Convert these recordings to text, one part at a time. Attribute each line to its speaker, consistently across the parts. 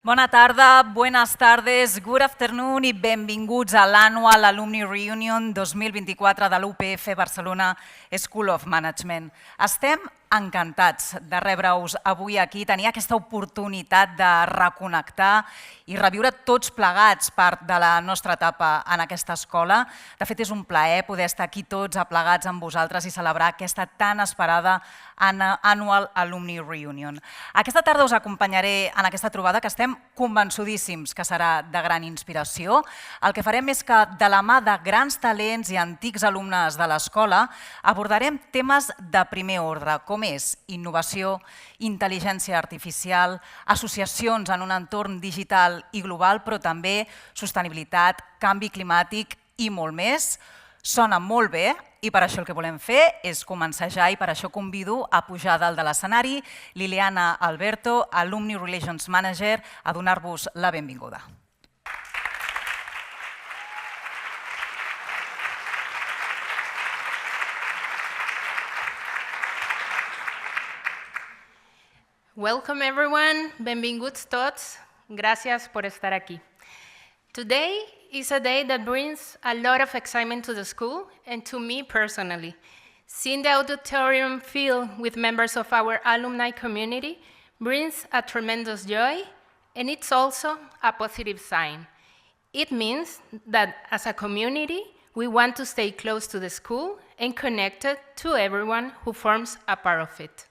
Speaker 1: Bona tarda, buenas tardes, good afternoon i benvinguts a l'Annual Alumni Reunion 2024 de l'UPF Barcelona School of Management. Estem encantats de rebre-us avui aquí, tenir aquesta oportunitat de reconnectar i reviure tots plegats part de la nostra etapa en aquesta escola. De fet, és un plaer poder estar aquí tots aplegats amb vosaltres i celebrar aquesta tan esperada Annual Alumni Reunion. Aquesta tarda us acompanyaré en aquesta trobada que estem convençudíssims que serà de gran inspiració. El que farem és que, de la mà de grans talents i antics alumnes de l'escola, abordarem temes de primer ordre, com és innovació, intel·ligència artificial, associacions en un entorn digital i global, però també sostenibilitat, canvi climàtic i molt més. Sona molt bé i per això el que volem fer és començar ja i per això convido a pujar dalt de l'escenari Liliana Alberto, Alumni Relations Manager, a donar-vos la benvinguda.
Speaker 2: Welcome everyone, benvinguts tots, gràcies por estar aquí. Today is a day that brings a lot of excitement to the school and to me personally. Seeing the auditorium filled with members of our alumni community brings a tremendous joy, and it's also a positive sign. It means that as a community, we want to stay close to the school and connected to everyone who forms a part of it.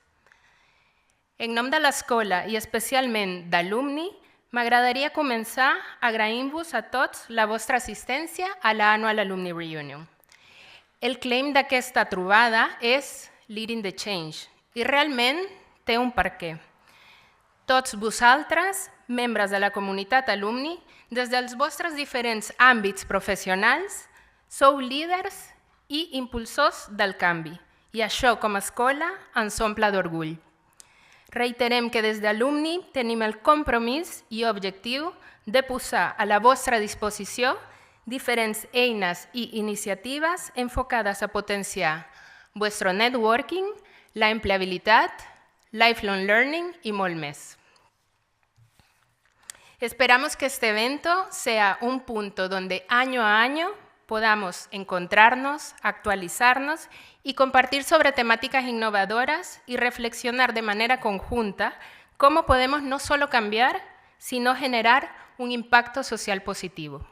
Speaker 2: En nom de l'escola i especialment d'alumni, m'agradaria començar agraint-vos a tots la vostra assistència a la Annual Alumni Reunion. El claim d'aquesta trobada és Leading the Change i realment té un perquè. Tots vosaltres, membres de la comunitat alumni, des dels vostres diferents àmbits professionals, sou líders i impulsors del canvi i això com a escola ens omple d'orgull. Reiterem que des d'alumni tenim el compromís i objectiu de posar a la vostra disposició diferents eines i iniciatives enfocades a potenciar vuestro networking, la empleabilitat, lifelong learning y molt més. Esperamos que este evento sea un punto donde año a año podamos encontrarnos, actualizarnos y compartir sobre temáticas innovadoras y reflexionar de manera conjunta cómo podemos no solo cambiar, sino generar un impacto social positivo.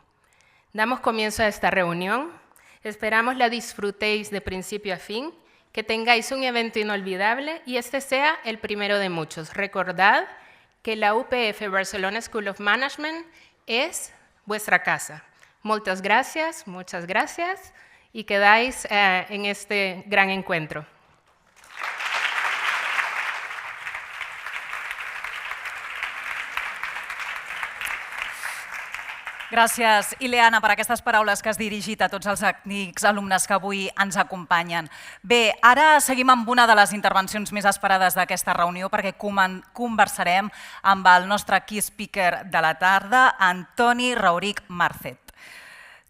Speaker 2: Damos comienzo a esta reunión, esperamos la disfrutéis de principio a fin, que tengáis un evento inolvidable y este sea el primero de muchos. Recordad que la UPF Barcelona School of Management es vuestra casa. Muchas gracias y quedáis en este gran encuentro.
Speaker 1: Gràcies, Ileana, per aquestes paraules que has dirigit a tots els antics alumnes que avui ens acompanyen. Bé, ara seguim amb una de les intervencions més esperades d'aquesta reunió perquè conversarem amb el nostre key speaker de la tarda, en Toni Raurich-Marcet.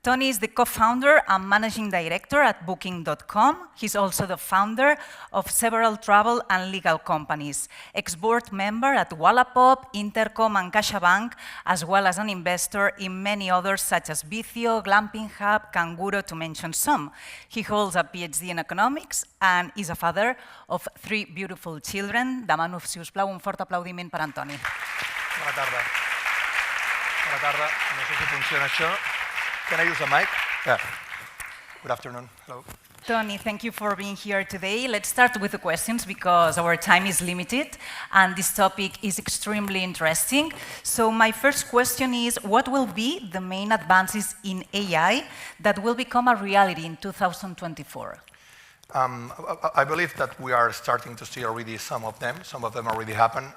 Speaker 1: Toni is the co-founder and managing director at Booking.com. He's also the founder of several travel and legal companies, ex-board member at Wallapop, Intercom and CaixaBank, as well as an investor in many others such as Vicio, Glamping Hub, Kanguro, to mention some. He holds a PhD in economics and is a father of 3 beautiful children. Demano, si us plau, un fort aplaudiment per en Toni.
Speaker 3: Bona tarda. Bona tarda. No sé si funciona això. Can I use a mic? Yeah. Good afternoon. Hello.
Speaker 1: Toni, thank you for being here today. Let's start with the questions because our time is limited and this topic is extremely interesting. So my first question is, what will be the main advances in AI that will become a reality in 2024?
Speaker 3: I believe that we are starting to see already some of them. Some of them already happen.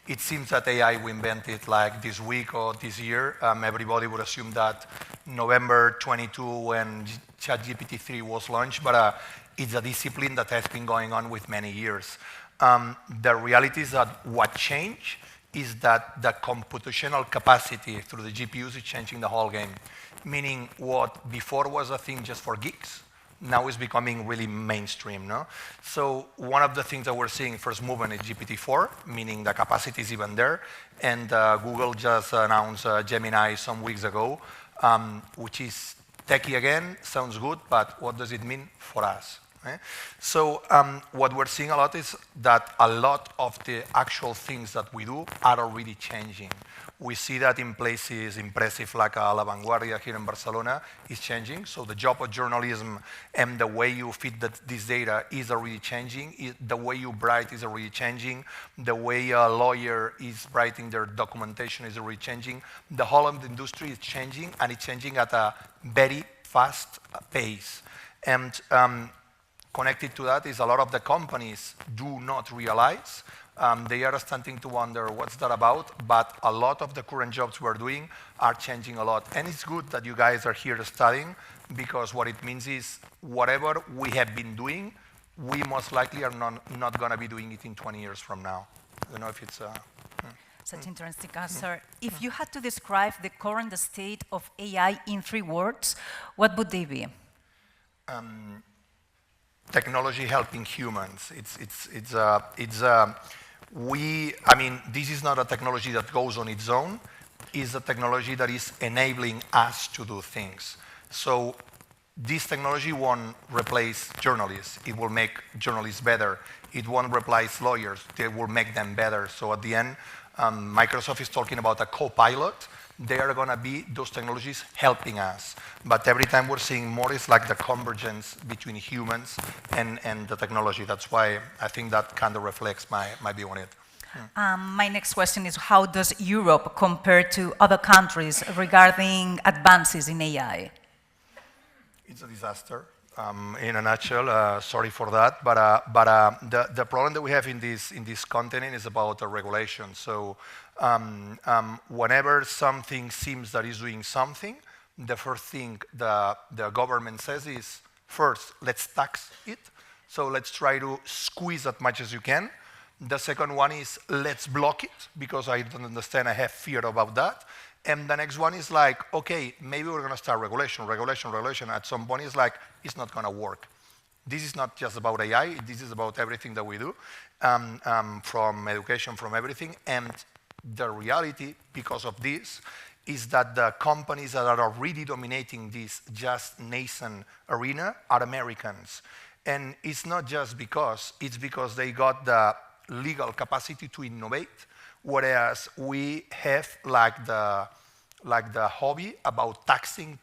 Speaker 3: It seems that AI we invented like this week or this year. Everybody would assume that November 22 when ChatGPT 3 was launched, but it's a discipline that has been going on with many years. The reality is that what changed is that the computational capacity through the GPUs is changing the whole game. Meaning what before was a thing just for geeks, now is becoming really mainstream. No? So one of the things that we're seeing first movement is GPT-4, meaning the capacity is even there. And Google just announced Gemini some weeks ago, which is techie again, sounds good, but what does it mean for us? So what we're seeing a lot is that a lot of the actual things that we do are already changing. We see that in places impressive like La Vanguardia here in Barcelona is changing. So the job of journalism and the way you feed this data is already changing. The way you write is already changing. The way a lawyer is writing their documentation is already changing. The whole of the industry is changing, and it's changing at a very fast pace. And connected to that is a lot of the companies do not realize. They are starting to wonder what's that about, but a lot of the current jobs we're doing are changing a lot. And it's good that you guys are here studying, because what it means is whatever we have been doing, we most likely are not going to be doing it in 20 years from now. I don't know if it's...
Speaker 1: Such interesting answer. If you had to describe the current state of AI in 3 words, what would they be?
Speaker 3: Technology helping humans. I mean, this is not a technology that goes on its own. It's a technology that is enabling us to do things. So this technology won't replace journalists. It will make journalists better. It won't replace lawyers. They will make them better. So at the end, Microsoft is talking about a co-pilot. They are going to be those technologies helping us. But every time we're seeing more, it's like the convergence between humans and the technology. That's why I think that kind of reflects my view on it.
Speaker 1: My next question is, how does Europe compare to other countries regarding advances in AI?
Speaker 3: It's a disaster. In a nutshell, sorry for that, but the problem that we have in this continent is about regulation. So whenever something seems that is doing something, the first thing the government says is, first, let's tax it. So let's try to squeeze as much as you can. The second one is, let's block it, because I don't understand, I have fear about that. And the next one is like, okay, maybe we're going to start regulation. At some point, it's like, it's not going to work. This is not just about AI. This is about everything that we do, from education, from everything. And the reality, because of this, is that the companies that are already dominating this just nascent arena are Americans. And it's not just because, it's because they got the legal capacity to innovate, whereas we have like the hobby about taxing.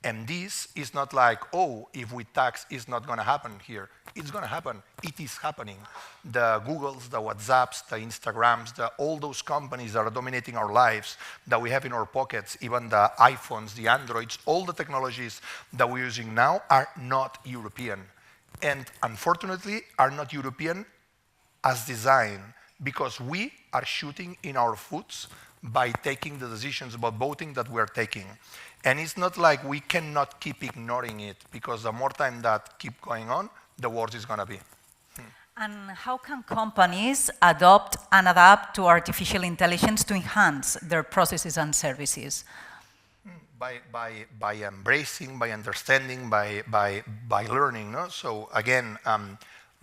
Speaker 3: And this is not like, oh, if we tax, it's not going to happen here. It's going to happen. It is happening. The Googles, the WhatsApps, the Instagrams, all those companies that are dominating our lives, that we have in our pockets, even the iPhones, the Androids, all the technologies that we're using now are not European. And unfortunately, are not European as design, because we are shooting in our foots by taking the decisions about voting that we're taking. And it's not like we cannot keep ignoring it, because the more time that keep going on, the worse it's going to be.
Speaker 1: And how can companies adopt and adapt to artificial intelligence to enhance their processes and services?
Speaker 3: By embracing, by understanding, by learning. No? So again,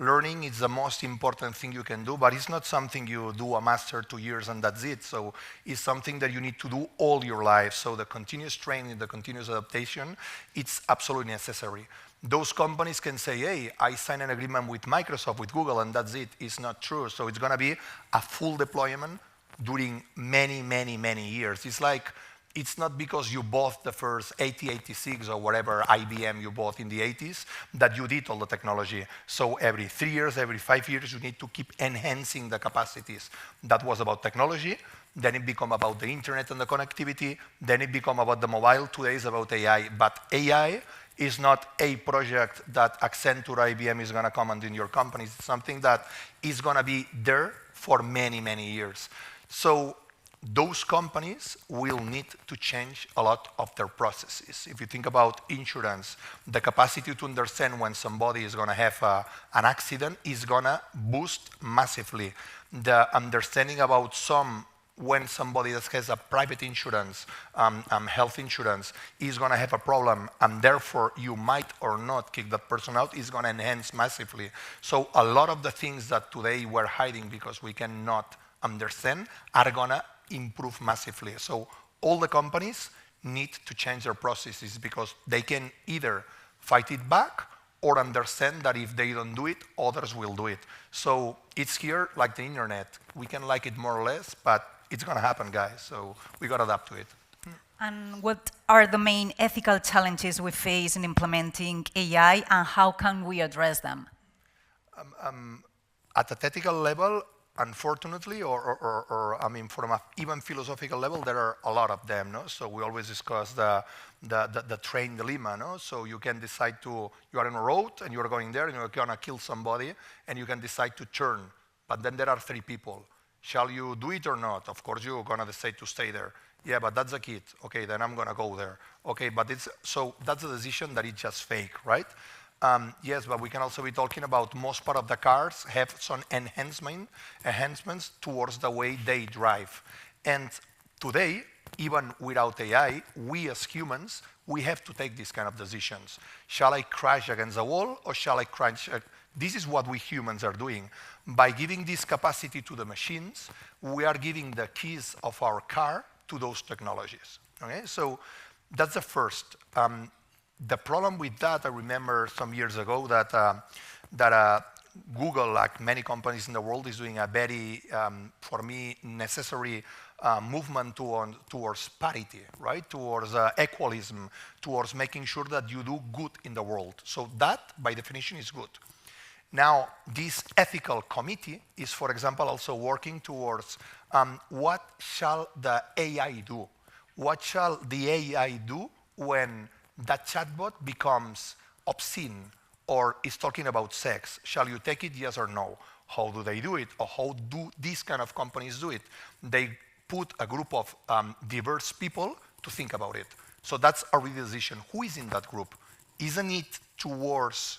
Speaker 3: learning is the most important thing you can do, but it's not something you do a master 2 years and that's it. So it's something that you need to do all your life. So the continuous training, the continuous adaptation, it's absolutely necessary. Those companies can say, hey, I signed an agreement with Microsoft, with Google, and that's it. It's not true. So it's going to be a full deployment during many years. It's like, it's not because you bought the first 8086 or whatever IBM you bought in the 80s that you did all the technology. So every 3 years, every 5 years, you need to keep enhancing the capacities. That was about technology. Then it became about the internet and the connectivity. Then it became about the mobile. Today is about AI. But AI is not a project that Accenture, IBM is going to come and do in your company. It's something that is going to be there for many years. So those companies will need to change a lot of their processes. If you think about insurance, the capacity to understand when somebody is going to have an accident is going to boost massively. The understanding about some when somebody that has a private insurance, health insurance, is going to have a problem, and therefore you might or not kick that person out, is going to enhance massively. So a lot of the things that today we're hiding because we cannot understand are going to improve massively. So all the companies need to change their processes because they can either fight it back or understand that if they don't do it, others will do it. So it's here like the internet. We can like it more or less, but it's going to happen, guys. So we got to adapt to it.
Speaker 1: And what are the main ethical challenges we face in implementing AI, and how can we address them?
Speaker 3: At a ethical level, unfortunately, or I mean, from an even philosophical level, there are a lot of them. No? So we always discuss the train dilemma. No? So you can decide you are on a road and you're going there and you're going to kill somebody, and you can decide to turn. But then there are 3 people. Shall you do it or not? Of course, you're going to decide to stay there. Yeah, but that's a kid. Okay, then I'm going to go there. Okay, but so that's a decision that is just fake, right? Yes, but we can also be talking about most part of the cars have some enhancements towards the way they drive. And today, even without AI, we as humans, we have to take these kind of decisions. Shall I crash against a wall or shall I crash? This is what we humans are doing. By giving this capacity to the machines, we are giving the keys of our car to those technologies. Okay, so that's the first. The problem with that, I remember some years ago that Google, like many companies in the world, is doing a very, for me, necessary movement towards parity, right? Towards equalism, towards making sure that you do good in the world. So that, by definition, is good. Now, this ethical committee is, for example, also working towards what shall the AI do? What shall the AI do when that chatbot becomes obscene or is talking about sex? Shall you take it, yes or no? How do they do it? Or how do these kind of companies do it? They put a group of diverse people to think about it. So that's a real decision. Who is in that group? Isn't it towards,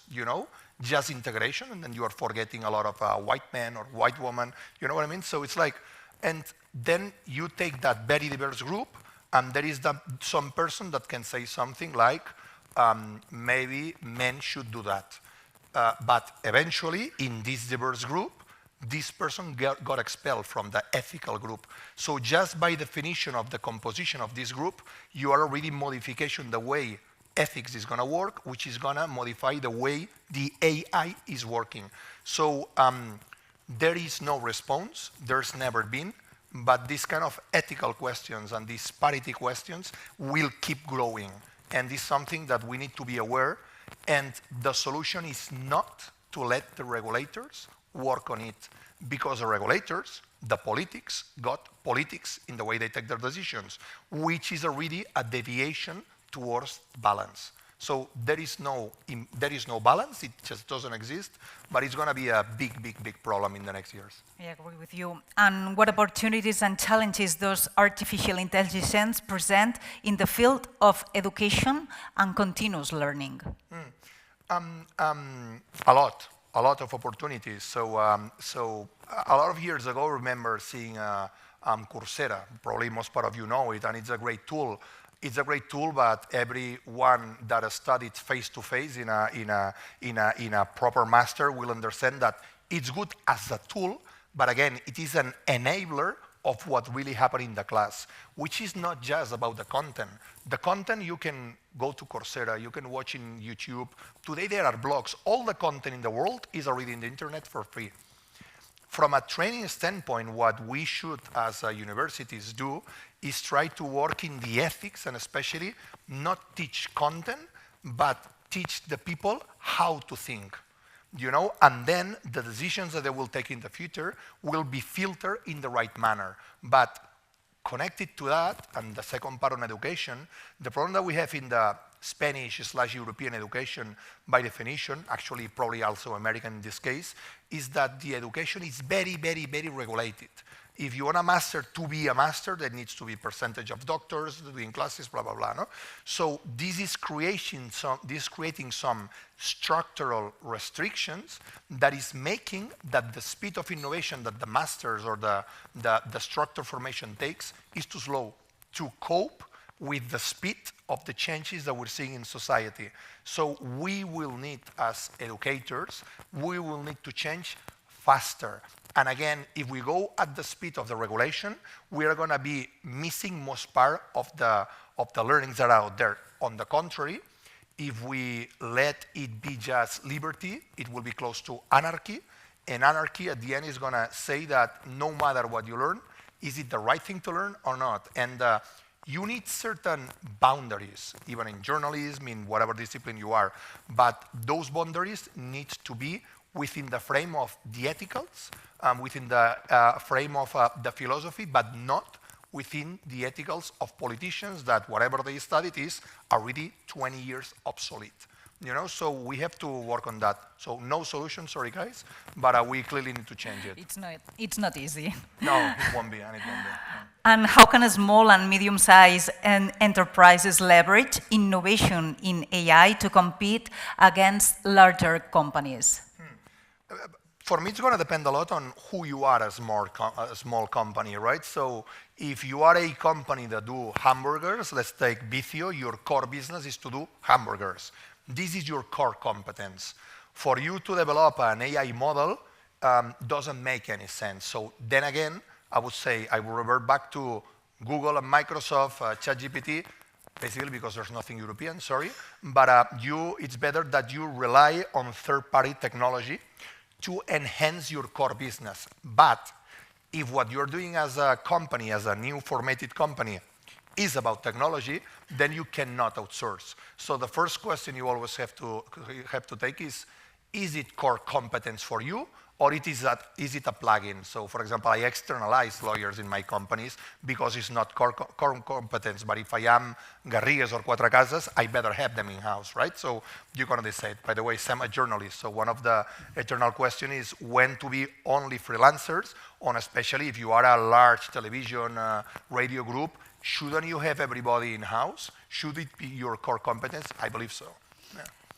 Speaker 3: just integration, and then you are forgetting a lot of white men or white women, you know what I mean? So it's like, and then you take that very diverse group, and there is some person that can say something like, maybe men should do that. But eventually, in this diverse group, this person got expelled from the ethical group. So just by definition of the composition of this group, you are already modification the way ethics is going to work, which is going to modify the way the AI is working. So there is no response. There's never been. But these kind of ethical questions and these parity questions will keep growing. And this is something that we need to be aware. And the solution is not to let the regulators work on it, because the regulators, the politics, got politics in the way they take their decisions, which is already a deviation towards balance. So there is no balance, it just doesn't exist, but it's going to be a big, big, big problem in the next years.
Speaker 1: I agree with you. And what opportunities and challenges does artificial intelligence present in the field of education and continuous learning?
Speaker 3: A lot of opportunities. So a lot of years ago, I remember seeing Coursera. Probably most part of you know it, and it's a great tool. It's a great tool, but everyone that has studied face-to-face in a proper master will understand that it's good as a tool, but again, it is an enabler of what really happened in the class, which is not just about the content. The content, you can go to Coursera, you can watch in YouTube. Today there are blogs. All the content in the world is already in the internet for free. From a training standpoint, what we should, as universities, do is try to work in the ethics, and especially not teach content, but teach the people how to think, and then the decisions that they will take in the future will be filtered in the right manner. But connected to that, and the second part on education, the problem that we have in the Spanish/European education, by definition, actually probably also American in this case, is that the education is very, very, very regulated. if you want a master to be a master, there needs to be percentage of doctors doing classes, blah, blah, blah. No? So this is creating some structural restrictions that is making that the speed of innovation that the masters or the structure formation takes is too slow to cope with the speed of the changes that we're seeing in society. So we will need, as educators, we will need to change faster. And again, if we go at the speed of the regulation, we are going to be missing most part of the learnings that are out there. On the contrary, if we let it be just liberty, it will be close to anarchy. And anarchy at the end is going to say that no matter what you learn, is it the right thing to learn or not? And you need certain boundaries, even in journalism, in whatever discipline you are. But those boundaries need to be within the frame of the ethicals, within the frame of the philosophy, but not within the ethicals of politicians that whatever they studied is already 20 years obsolete. You know, so we have to work on that. So no solution, sorry guys, but we clearly need to change it.
Speaker 1: It's not easy.
Speaker 3: No, it won't be, and it won't be. No.
Speaker 1: And how can small and medium-sized enterprises leverage innovation in AI to compete against larger companies?
Speaker 3: For me, it's going to depend a lot on who you are as a small company, right? So if you are a company that do hamburgers, let's take Vicio, your core business is to do hamburgers. This is your core competence. For you to develop an AI model doesn't make any sense. So then again, I would say I will revert back to Google and Microsoft, ChatGPT, basically because there's nothing European, sorry. But it's better that you rely on third-party technology to enhance your core business. But if what you're doing as a company, as a new formatted company, is about technology, then you cannot outsource. So the first question you always have to take is it core competence for you, or is it a plugin? So for example, I externalize lawyers in my companies because it's not core competence, but if I am Garrigues or Cuatro Casas, I better have them in-house, right? So you're going to decide. By the way, I'm a journalist, so one of the eternal questions is when to be only freelancers, and especially if you are a large television, radio group, shouldn't you have everybody in-house? Should it be your core competence? I believe so.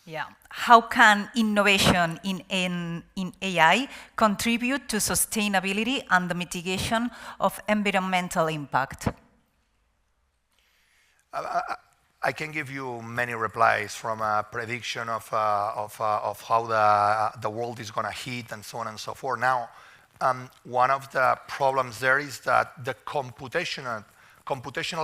Speaker 1: Yeah. How can innovation in AI contribute to sustainability and the mitigation of environmental impact?
Speaker 3: I can give you many replies from a prediction of how the world is going to heat and so on and so forth. Now, one of the problems there is that the computational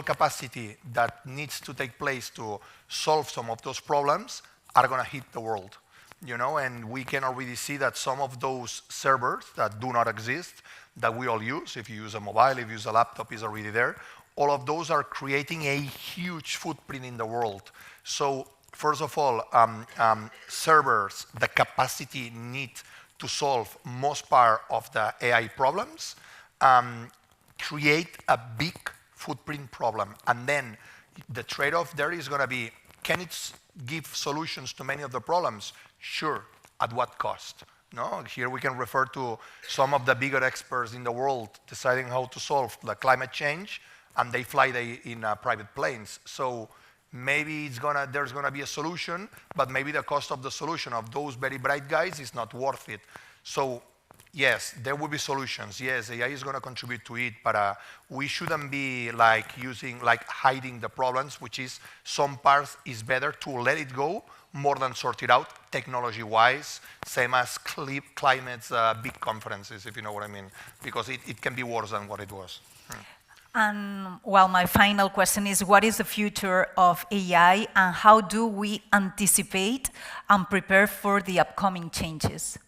Speaker 3: capacity that needs to take place to solve some of those problems are going to hit the world, you know, and we can already see that some of those servers that do not exist, that we all use, if you use a mobile, if you use a laptop, is already there, all of those are creating a huge footprint in the world. So first of all, servers, the capacity need to solve most part of the AI problems, create a big footprint problem. And then the trade-off there is going to be, can it give solutions to many of the problems? Sure. At what cost? No? Here we can refer to some of the bigger experts in the world deciding how to solve the climate change, and they fly in private planes. So maybe there's going to be a solution, but maybe the cost of the solution of those very bright guys is not worth it. So yes, there will be solutions. Yes, AI is going to contribute to it, but we shouldn't be hiding the problems, which is some parts is better to let it go more than sort it out technology-wise, same as climate big conferences, if you know what I mean, because it can be worse than what it was.
Speaker 1: And well, my final question is, what is the future of AI and how do we anticipate and prepare for the upcoming changes?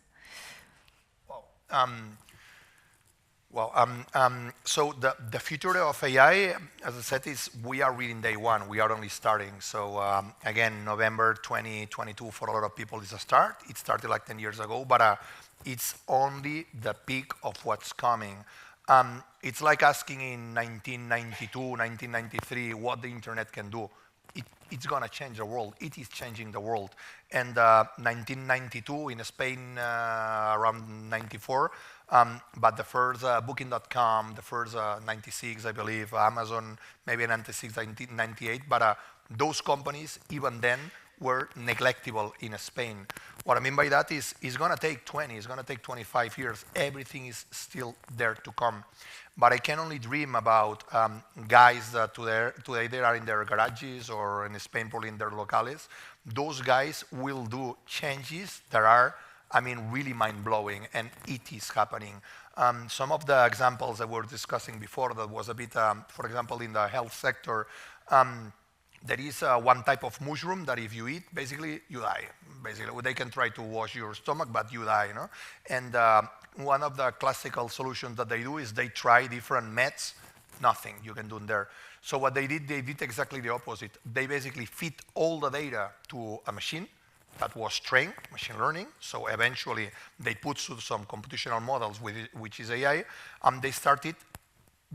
Speaker 3: So the future of AI, as I said, is we are reading day one. We are only starting. So again, November 2022 for a lot of people is a start. It started like 10 years ago, but it's only the peak of what's coming. It's like asking in 1992, 1993 what the internet can do. it's going to change the world. It is changing the world. And 1992 in Spain, around 94, but the first Booking.com, the first 96, I believe, Amazon, maybe 96, 98, but those companies, even then, were neglectable in Spain. What I mean by that is it's going to take 20, it's going to take 25 years. Everything is still there to come. But I can only dream about guys that today they are in their garages or in Spain, probably in their locales. Those guys will do changes that are, I mean, really mind-blowing, and it is happening. Some of the examples that we were discussing before that was a bit, for example, in the health sector, there is one type of mushroom that if you eat, basically you die. Basically, they can try to wash your stomach, but you die, you know? And one of the classical solutions that they do is they try different meds, nothing you can do there. So what they did exactly the opposite. They basically feed all the data to a machine that was trained, machine learning. So eventually they put some computational models, which is AI, and they started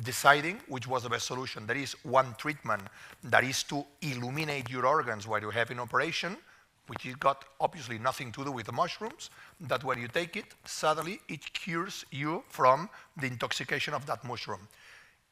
Speaker 3: deciding which was the best solution. There is one treatment that is to illuminate your organs while you have in operation, which has got obviously nothing to do with the mushrooms, that when you take it, suddenly it cures you from the intoxication of that mushroom.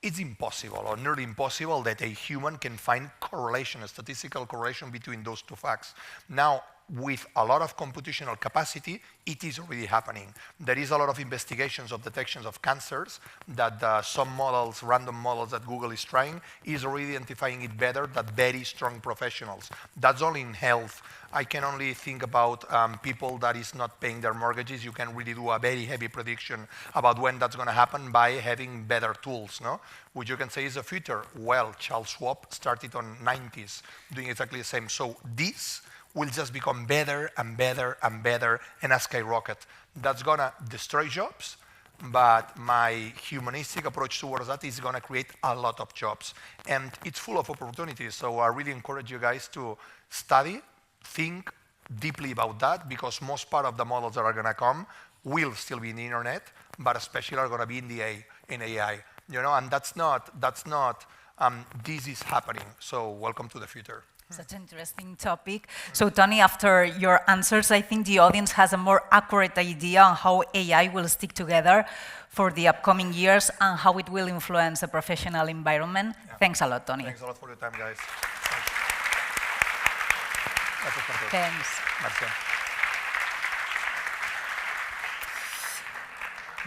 Speaker 3: It's impossible, or nearly impossible, that a human can find correlation, a statistical correlation between those two facts. Now, with a lot of computational capacity, it is already happening. There is a lot of investigations of detections of cancers that some models, random models that Google is trying, is already identifying it better than very strong professionals. That's only in health. I can only think about people that is not paying their mortgages. You can really do a very heavy prediction about when that's going to happen by having better tools, no? Which you can say is the future. Well, Charles Schwab started on 90s doing exactly the same. So this will just become better and better and better and a skyrocket. That's going to destroy jobs, but my humanistic approach towards that is going to create a lot of jobs. And it's full of opportunities, so I really encourage you guys to study, think deeply about that, because most part of the models that are going to come will still be in the internet, but especially are going to be in AI. You know, and that's not, this is happening. So welcome to the future.
Speaker 1: Such an interesting topic. So Toni, after your answers, I think the audience has a more accurate idea on how AI will stick together for the upcoming years and how it will influence the professional environment. Yeah. Thanks a lot, Toni.
Speaker 3: Thanks a lot for your time, guys.
Speaker 1: Thanks.
Speaker 3: Marta.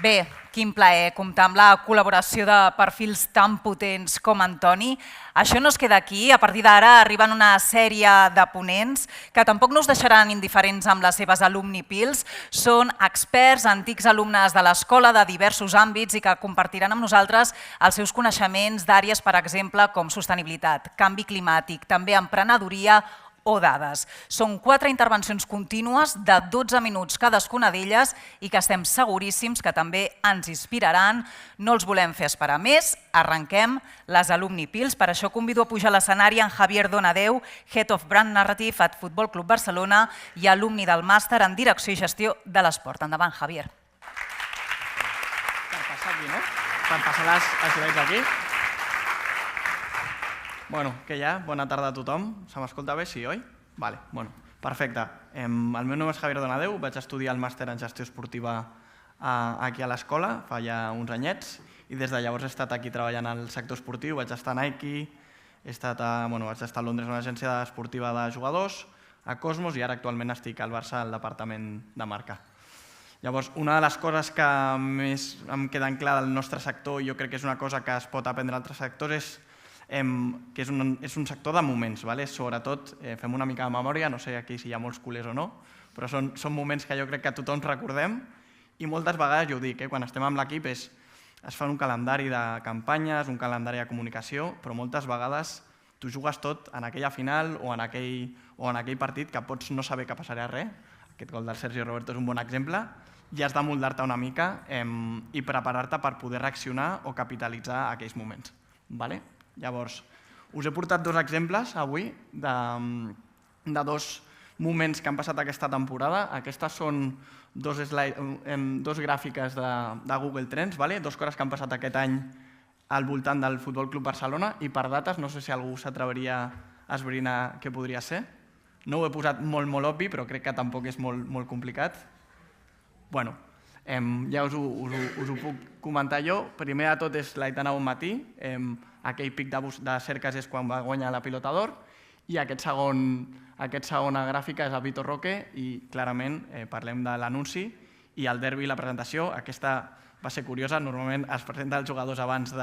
Speaker 1: Bé, quin plaer comptar amb la col·laboració de perfils tan potents com en Toni. Això no es queda aquí. A partir d'ara arriben una sèrie de ponents que tampoc no us deixaran indiferents amb les seves alumni pils. Són experts, antics alumnes de l'escola de diversos àmbits i que compartiran amb nosaltres els seus coneixements d'àrees, per exemple, com sostenibilitat, canvi climàtic, també emprenedoria o dades. Són 4 intervencions contínues de 12 minuts cadascuna d'elles i que estem seguríssims que també ens inspiraran. No els volem fer esperar més. Arrenquem les Alumni Pils. Per això convido a pujar a l'escenari en Javier Donadeu, Head of Brand Narrative at Futbol Club Barcelona i alumni del màster en Direcció i Gestió de l'Esport. Endavant, Javier.
Speaker 4: Per passar aquí, no? Per passar les slides aquí. Bueno, què hi ha? Bona tarda a tothom. Se m'escolta bé? Sí, oi? Vale, bueno, perfecte. El meu nom és Javier Donadeu, vaig estudiar el màster en gestió esportiva aquí a l'escola, fa ja uns anyets, i des de llavors he estat aquí treballant al sector esportiu, vaig estar a Nike, vaig estar a Londres, una agència esportiva de jugadors, a Cosmos, i ara actualment estic al Barça al departament de marca. Llavors, una de les coses que més em queden clar del nostre sector, i jo crec que és una cosa que es pot aprendre a altres sectors, que és un sector de moments. Sobretot, fem una mica de memòria, no sé aquí si hi ha molts culers o no, però són moments que jo crec que tothom recordem i moltes vegades, jo ho dic, quan estem amb l'equip es fa un calendari de campanyes, un calendari de comunicació, però moltes vegades tu jugues tot en aquella final o en aquell partit que pots no saber que passarà res. Aquest gol del Sergi Roberto és un bon exemple, i has de moldar-te una mica i preparar-te per poder reaccionar o capitalitzar aquells moments. Llavors, us he portat 2 exemples avui de 2 moments que han passat aquesta temporada. Aquestes són 2 gràfiques de Google Trends, 2 coses que han passat aquest any al voltant del Futbol Club Barcelona, i per dates, no sé si algú s'atreveria esbrinar què podria ser. No ho he posat molt obvi, però crec que tampoc és molt complicat. Bueno, ja us ho puc comentar jo. Primer de tot és l'Aitana bon matí. Aquell pic de cerques és quan va guanyar la Pilota d'Or. I aquesta segona gràfica és el Vitor Roque i clarament parlem de l'anunci i el derbi i la presentació. Aquesta va ser curiosa. Normalment es presenten els jugadors abans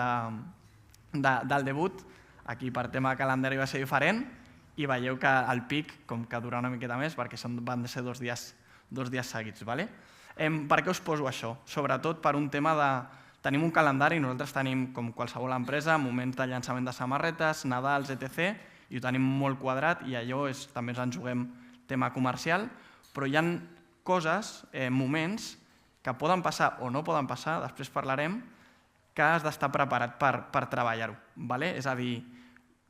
Speaker 4: del debut. Aquí per tema calendari va ser diferent i veieu que el pic, com que durarà una miqueta més, perquè van ser 2 dies seguits. Per què us poso això? Sobretot per un tema de... Tenim un calendari, nosaltres tenim, com qualsevol empresa, moments de llançament de samarretes, Nadals, etc. I ho tenim molt quadrat i allò també ens en juguem tema comercial, però hi ha coses, moments, que poden passar o no poden passar, després parlarem, que has d'estar preparat per treballar-ho. És a dir,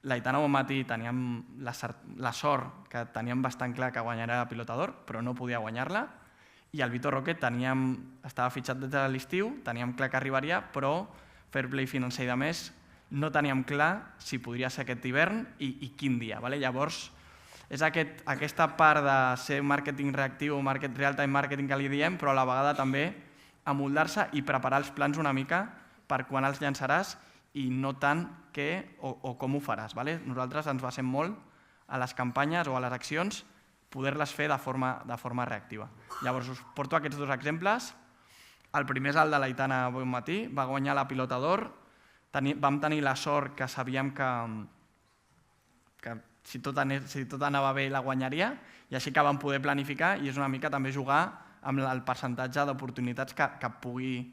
Speaker 4: l'Aitana bon matí teníem la sort que teníem bastant clar que guanyaria la Pilota d'Or, però no podia guanyar-la, i el Vitor Roque estava fitxat des de l'estiu, teníem clar que arribaria, però fair play financer i de més, no teníem clar si podria ser aquest hivern i quin dia. Llavors, és aquesta part de ser màrqueting reactiu o real-time marketing que li diem, però a la vegada també amoldar-se i preparar els plans una mica per quan els llançaràs i no tant què o com ho faràs. Nosaltres ens basem molt a les campanyes o a les accions poder-les fer de forma reactiva. Llavors us porto aquests 2 exemples. El primer és el de l'Aitana bon matí, va guanyar la Pilota d'Or. Vam tenir la sort que sabíem que si tot anava bé la guanyaria i així que vam poder planificar i és una mica també jugar amb el percentatge d'oportunitats que pugui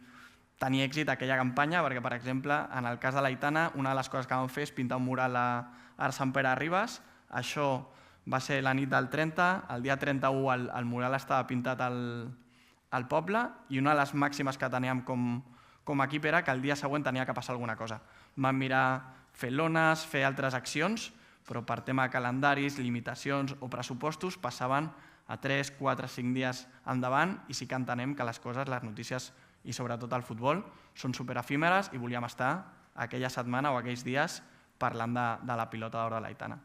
Speaker 4: tenir èxit aquella campanya, perquè, per exemple, en el cas de l'Aitana, una de les coses que vam fer és pintar un mural a Sant Pere de Ribes. Això va ser la nit del 30, el dia 31 el mural estava pintat al poble i una de les màximes que teníem com a equip era que el dia següent tenia que passar alguna cosa. Vam mirar fer lones, fer altres accions, però per tema de calendaris, limitacions o pressupostos passaven a 3, 4, 5 dies endavant i sí que entenem que les coses, les notícies i sobretot el futbol, són superefímeres i volíem estar aquella setmana o aquells dies parlant de la Pilota d'Or de l'Aitana.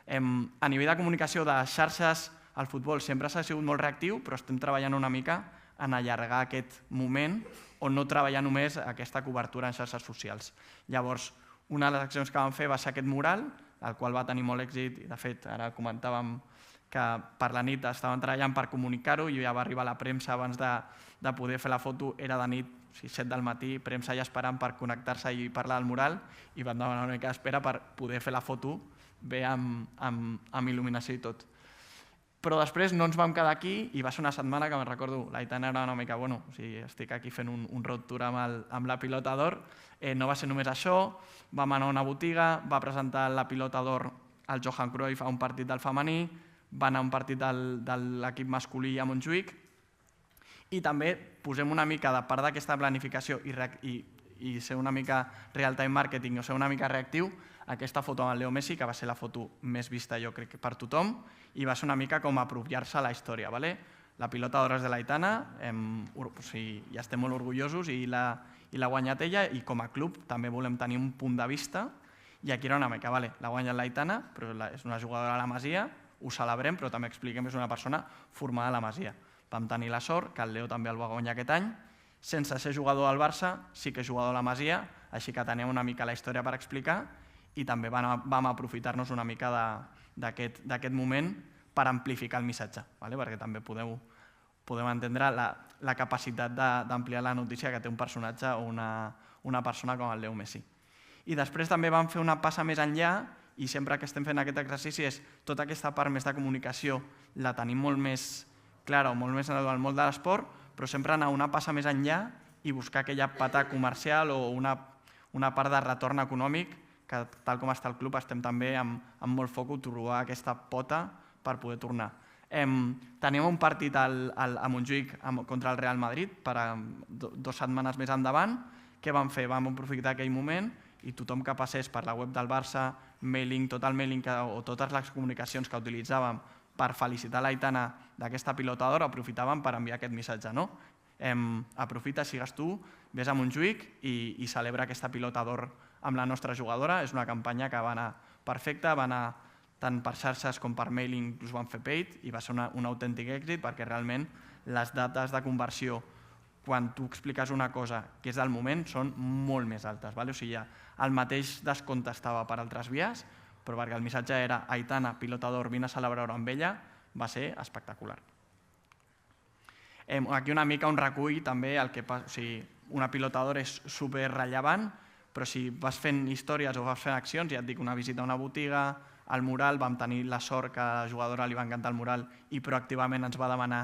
Speaker 4: A nivell de comunicació de xarxes, el futbol sempre s'ha sigut molt reactiu, però estem treballant una mica en allargar aquest moment on no treballar només aquesta cobertura en xarxes socials. Llavors, una de les accions que vam fer va ser aquest mural, el qual va tenir molt èxit i, de fet, ara comentàvem que per la nit estaven treballant per comunicar-ho i ja va arribar la premsa abans de poder fer la foto, era de nit, 7 del matí, premsa ja esperant per connectar-se i parlar del mural i van demanar una mica d'espera per poder fer la foto bé amb il·luminació i tot. Però després no ens vam quedar aquí i va ser una setmana que me'n recordo, l'Aitana era una mica, estic aquí fent un road tour amb la Pilota d'Or, no va ser només això, vam anar a una botiga, va presentar la Pilota d'Or al Johan Cruyff a un partit del femení, va anar a un partit de l'equip masculí a Montjuïc i també posem una mica de part d'aquesta planificació i ser una mica real-time marketing o ser una mica reactiu, aquesta foto amb el Leo Messi, que va ser la foto més vista jo crec per tothom i va ser una mica com apropiar-se a la història. La Pilota d'Or és de l'Aitana, ja estem molt orgullosos i l'ha guanyat ella i com a club també volem tenir un punt de vista i aquí era una mica, l'ha guanyat l'Aitana, però és una jugadora de la Masia, ho celebrem, però també expliquem que és una persona formada a la Masia. Vam tenir la sort, que el Leo també el va guanyar aquest any, sense ser jugador del Barça, sí que és jugador de la Masia, així que teníem una mica la història per explicar i també vam aprofitar-nos una mica d'aquest moment per amplificar el missatge, perquè també podem entendre la capacitat d'ampliar la notícia que té un personatge o una persona com el Leo Messi. I després també vam fer una passa més enllà i sempre que estem fent aquest exercici és tota aquesta part més de comunicació la tenim molt més clara o molt més en el món de l'esport, però sempre anar una passa més enllà i buscar aquella pata comercial o una part de retorn econòmic que tal com està el club estem també amb molt foc a trobar aquesta pota per poder tornar. Tenim un partit a Montjuïc contra el Real Madrid per 2 setmanes més endavant. Què vam fer? Vam aprofitar aquell moment i tothom que passés per la web del Barça, mailing, tot el mailing o totes les comunicacions que utilitzàvem per felicitar l'Aitana d'aquesta Pilota d'Or, aprofitàvem per enviar aquest missatge. Aprofita, sigues tu, vés a Montjuïc i celebra aquesta Pilota d'Or amb la nostra jugadora. És una campanya que va anar perfecta, va anar tant per xarxes com per mail, inclús van fer paid, i va ser un autèntic èxit perquè realment les dates de conversió quan tu expliques una cosa que és del moment són molt més altes. O sigui, el mateix descompte estava per altres vies, però perquè el missatge era Aitana, pilota d'or, vine a celebrar-ho amb ella, va ser espectacular. Aquí una mica un recull també el que passa. O sigui, una pilota d'or és superrellevant, però si vas fent històries o vas fent accions, ja et dic, una visita a una botiga, al mural, vam tenir la sort que a la jugadora li va encantar el mural i proactivament ens va demanar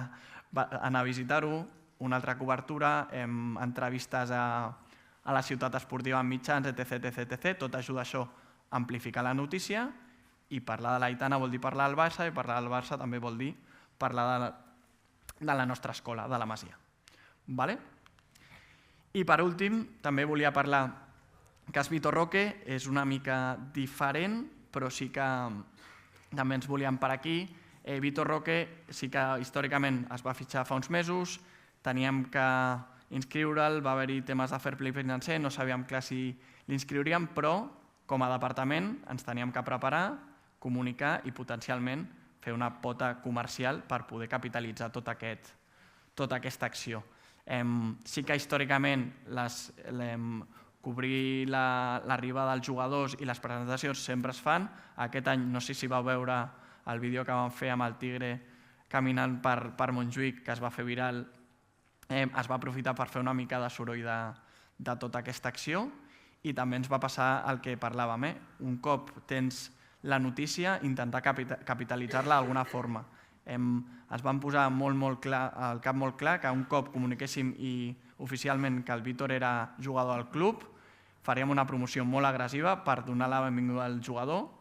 Speaker 4: anar a visitar-ho, una altra cobertura, entrevistes a la ciutat esportiva amb mitjans, etc. Tot ajuda a això a amplificar la notícia, i parlar de l'Aitana vol dir parlar del Barça, i parlar del Barça també vol dir parlar de la nostra escola, de la Masia. I per últim, també volia parlar que es Vitor Roque és una mica diferent, però sí que també ens volíem per aquí. Vitor Roque sí que històricament es va fitxar fa uns mesos, teníem que inscriure'l, va haver-hi temes de fair play financer, no sabíem clar si l'inscriuríem, però com a departament ens teníem que preparar, comunicar i potencialment fer una pota comercial per poder capitalitzar tota aquesta acció. Sí que històricament cobrir l'arribada dels jugadors i les presentacions sempre es fan. Aquest any, no sé si vau veure el vídeo que vam fer amb el Tigre caminant per Montjuïc, que es va fer viral, es va aprofitar per fer una mica de soroll de tota aquesta acció, i també ens va passar el que parlàvem. Un cop tens la notícia, intentar capitalitzar-la d'alguna forma. Ens van posar al cap molt clar que un cop comuniquéssim oficialment que el Vítor era jugador del club, faríem una promoció molt agressiva per donar la benvinguda al jugador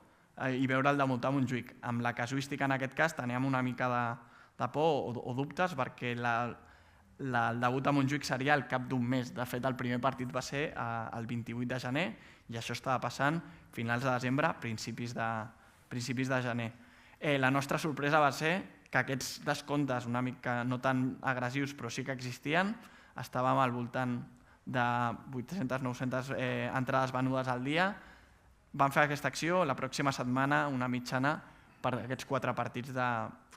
Speaker 4: i veure'l debutar a Montjuïc. Amb la casuística en aquest cas teníem una mica de por o dubtes perquè el debut a Montjuïc seria al cap d'un mes. De fet, el primer partit va ser el 28 de gener i això estava passant finals de desembre, principis de gener. La nostra sorpresa va ser que aquests descomptes, una mica no tan agressius però sí que existien, estàvem al voltant de 800-900 entrades venudes al dia. Vam fer aquesta acció, la pròxima setmana una mitjana per aquests 4 partits de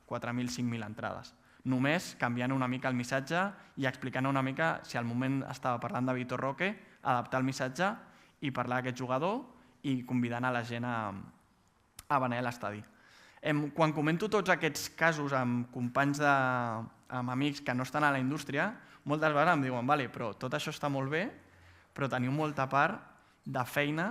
Speaker 4: 4.000-5.000 entrades. Només canviant una mica el missatge i explicant una mica si al moment estava parlant de Vitor Roque, adaptar el missatge i parlar d'aquest jugador i convidant a la gent a venir a l'estadi. Quan comento tots aquests casos amb companys, amb amics que no estan a la indústria, moltes vegades em diuen, vale, però tot això està molt bé, però teniu molta part de feina,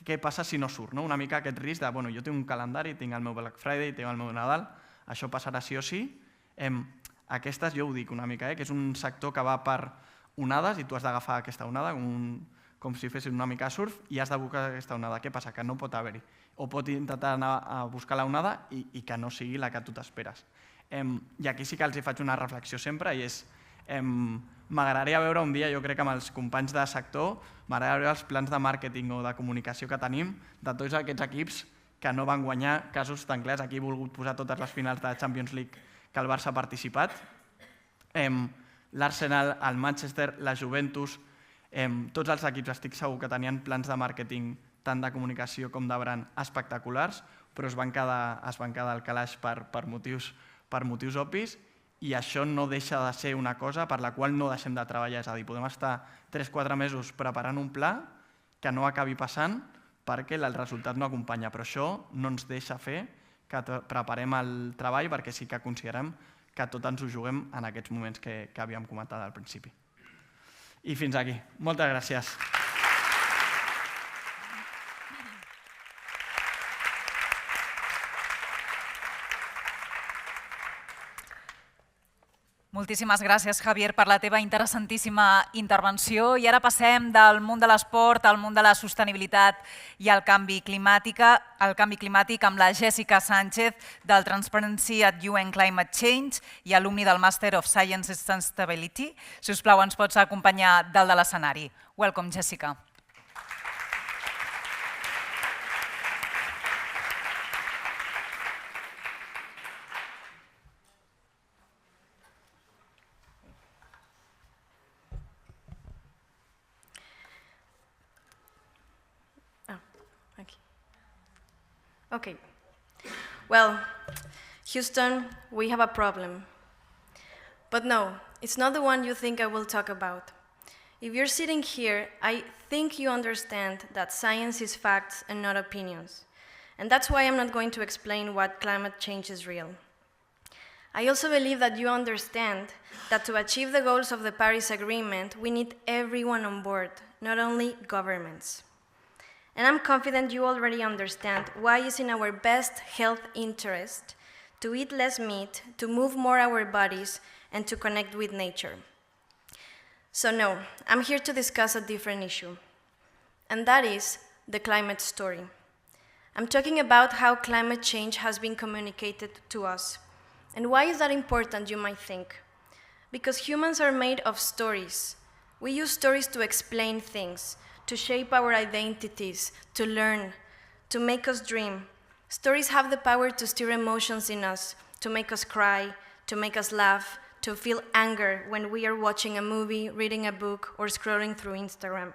Speaker 4: què passa si no surt? Una mica aquest risc de, jo tinc un calendari, tinc el meu Black Friday, tinc el meu Nadal, això passarà sí o sí. Aquestes, jo ho dic una mica, que és un sector que va per onades i tu has d'agafar aquesta onada com si fessis una mica de surf i has de buscar aquesta onada. Què passa? Que no pot haver-hi. O pot intentar anar a buscar la onada i que no sigui la que tu t'esperes. I aquí sí que els hi faig una reflexió sempre i és m'agradaria veure un dia, jo crec que amb els companys de sector, m'agradaria veure els plans de màrqueting o de comunicació que tenim de tots aquests equips que no van guanyar casos tan clars. Aquí he volgut posar totes les finals de Champions League que el Barça ha participat. L'Arsenal, el Manchester, la Juventus, tots els equips estic segur que tenien plans de màrqueting tant de comunicació com de brand espectaculars, però es van quedar al calaix per motius obvis i això no deixa de ser una cosa per la qual no deixem de treballar. És a dir, podem estar 3-4 mesos preparant un pla que no acabi passant perquè el resultat no acompanya, però això no ens deixa fer que preparem el treball perquè sí que considerem que tot ens ho juguem en aquests moments que havíem comentat al principi. I fins aquí. Moltes gràcies.
Speaker 1: Moltíssimes gràcies, Javier, per la teva interessantíssima intervenció. I ara passem del món de l'esport al món de la sostenibilitat i el canvi climàtic amb la Jessica Sánchez del Transparency at UN Climate Change i alumni del Master of Science and Sustainability. Si us plau, ens pots acompanyar dalt de l'escenari. Welcome, Jessica.
Speaker 5: Okay. Well, Houston, we have a problem. But no, it's not the one you think I will talk about. If you're sitting here, I think you understand that science is facts and not opinions. And that's why I'm not going to explain what climate change is real. I also believe that you understand that to achieve the goals of the Paris Agreement, we need everyone on board, not only governments. And I'm confident you already understand why it's in our best health interest to eat less meat, to move more our bodies, and to connect with nature. So no, I'm here to discuss a different issue, and that is the climate story. I'm talking about how climate change has been communicated to us. And why is that important, you might think? Because humans are made of stories. We use stories to explain things, to shape our identities, to learn, to make us dream. Stories have the power to stir emotions in us, to make us cry, to make us laugh, to feel anger when we are watching a movie, reading a book, or scrolling through Instagram.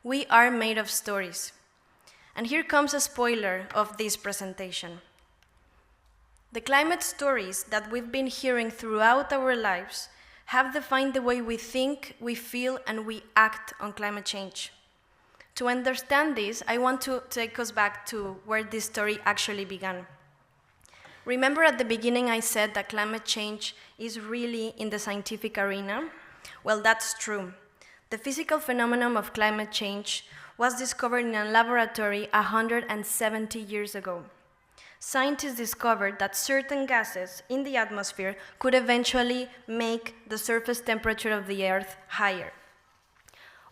Speaker 5: We are made of stories. And here comes a spoiler of this presentation. The climate stories that we've been hearing throughout our lives have defined the way we think, we feel, and we act on climate change. To understand this, I want to take us back to where this story actually began. Remember at the beginning I said that climate change is really in the scientific arena? Well, that's true. The physical phenomenon of climate change was discovered in a laboratory 170 years ago. Scientists discovered that certain gases in the atmosphere could eventually make the surface temperature of the Earth higher.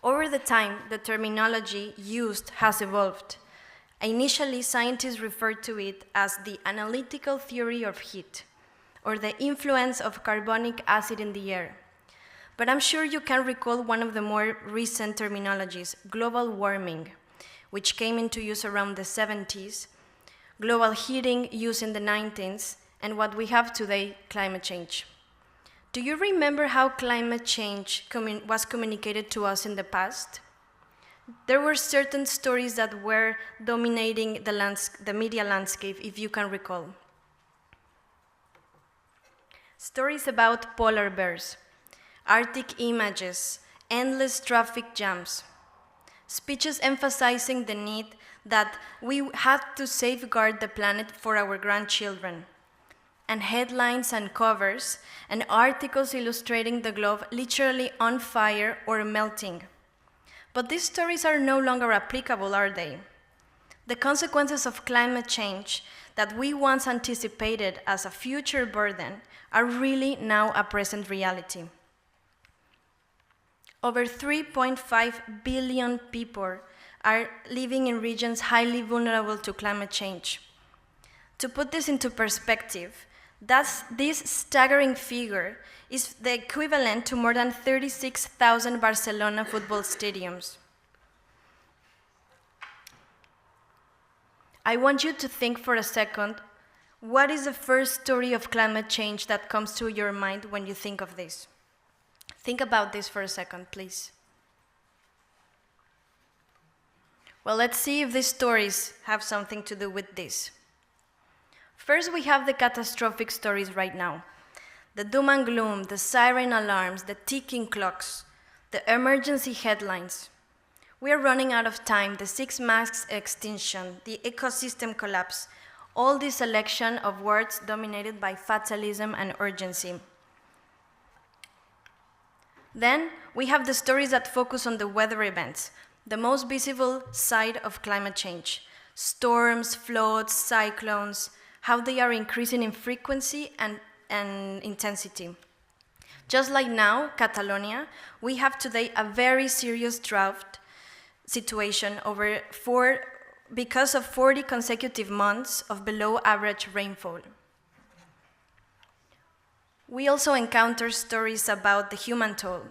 Speaker 5: Over the time, the terminology used has evolved. Initially, scientists referred to it as the analytical theory of heat, or the influence of carbonic acid in the air. But I'm sure you can recall one of the more recent terminologies, global warming, which came into use around the 70s, global heating used in the 19th, and what we have today, climate change. Do you remember how climate change was communicated to us in the past? There were certain stories that were dominating the media landscape, if you can recall. Stories about polar bears, Arctic images, endless traffic jams, speeches emphasizing the need that we had to safeguard the planet for our grandchildren, and headlines and covers and articles illustrating the globe literally on fire or melting. But these stories are no longer applicable, are they? The consequences of climate change that we once anticipated as a future burden are really now a present reality. Over 3.5 billion people are living in regions highly vulnerable to climate change. To put this into perspective, this staggering figure is the equivalent to more than 36,000 Barcelona football stadiums. I want you to think for a second, what is the first story of climate change that comes to your mind when you think of this? Think about this for a second, please. Well, let's see if these stories have something to do with this. First, we have the catastrophic stories right now. The doom and gloom, the siren alarms, the ticking clocks, the emergency headlines. We are running out of time, the 6 mass extinction, the ecosystem collapse, all this selection of words dominated by fatalism and urgency. Then, we have the stories that focus on the weather events, the most visible side of climate change. Storms, floods, cyclones, how they are increasing in frequency and intensity. Just like now, Catalonia, we have today a very serious drought situation because of 40 consecutive months of below average rainfall. We also encounter stories about the human toll,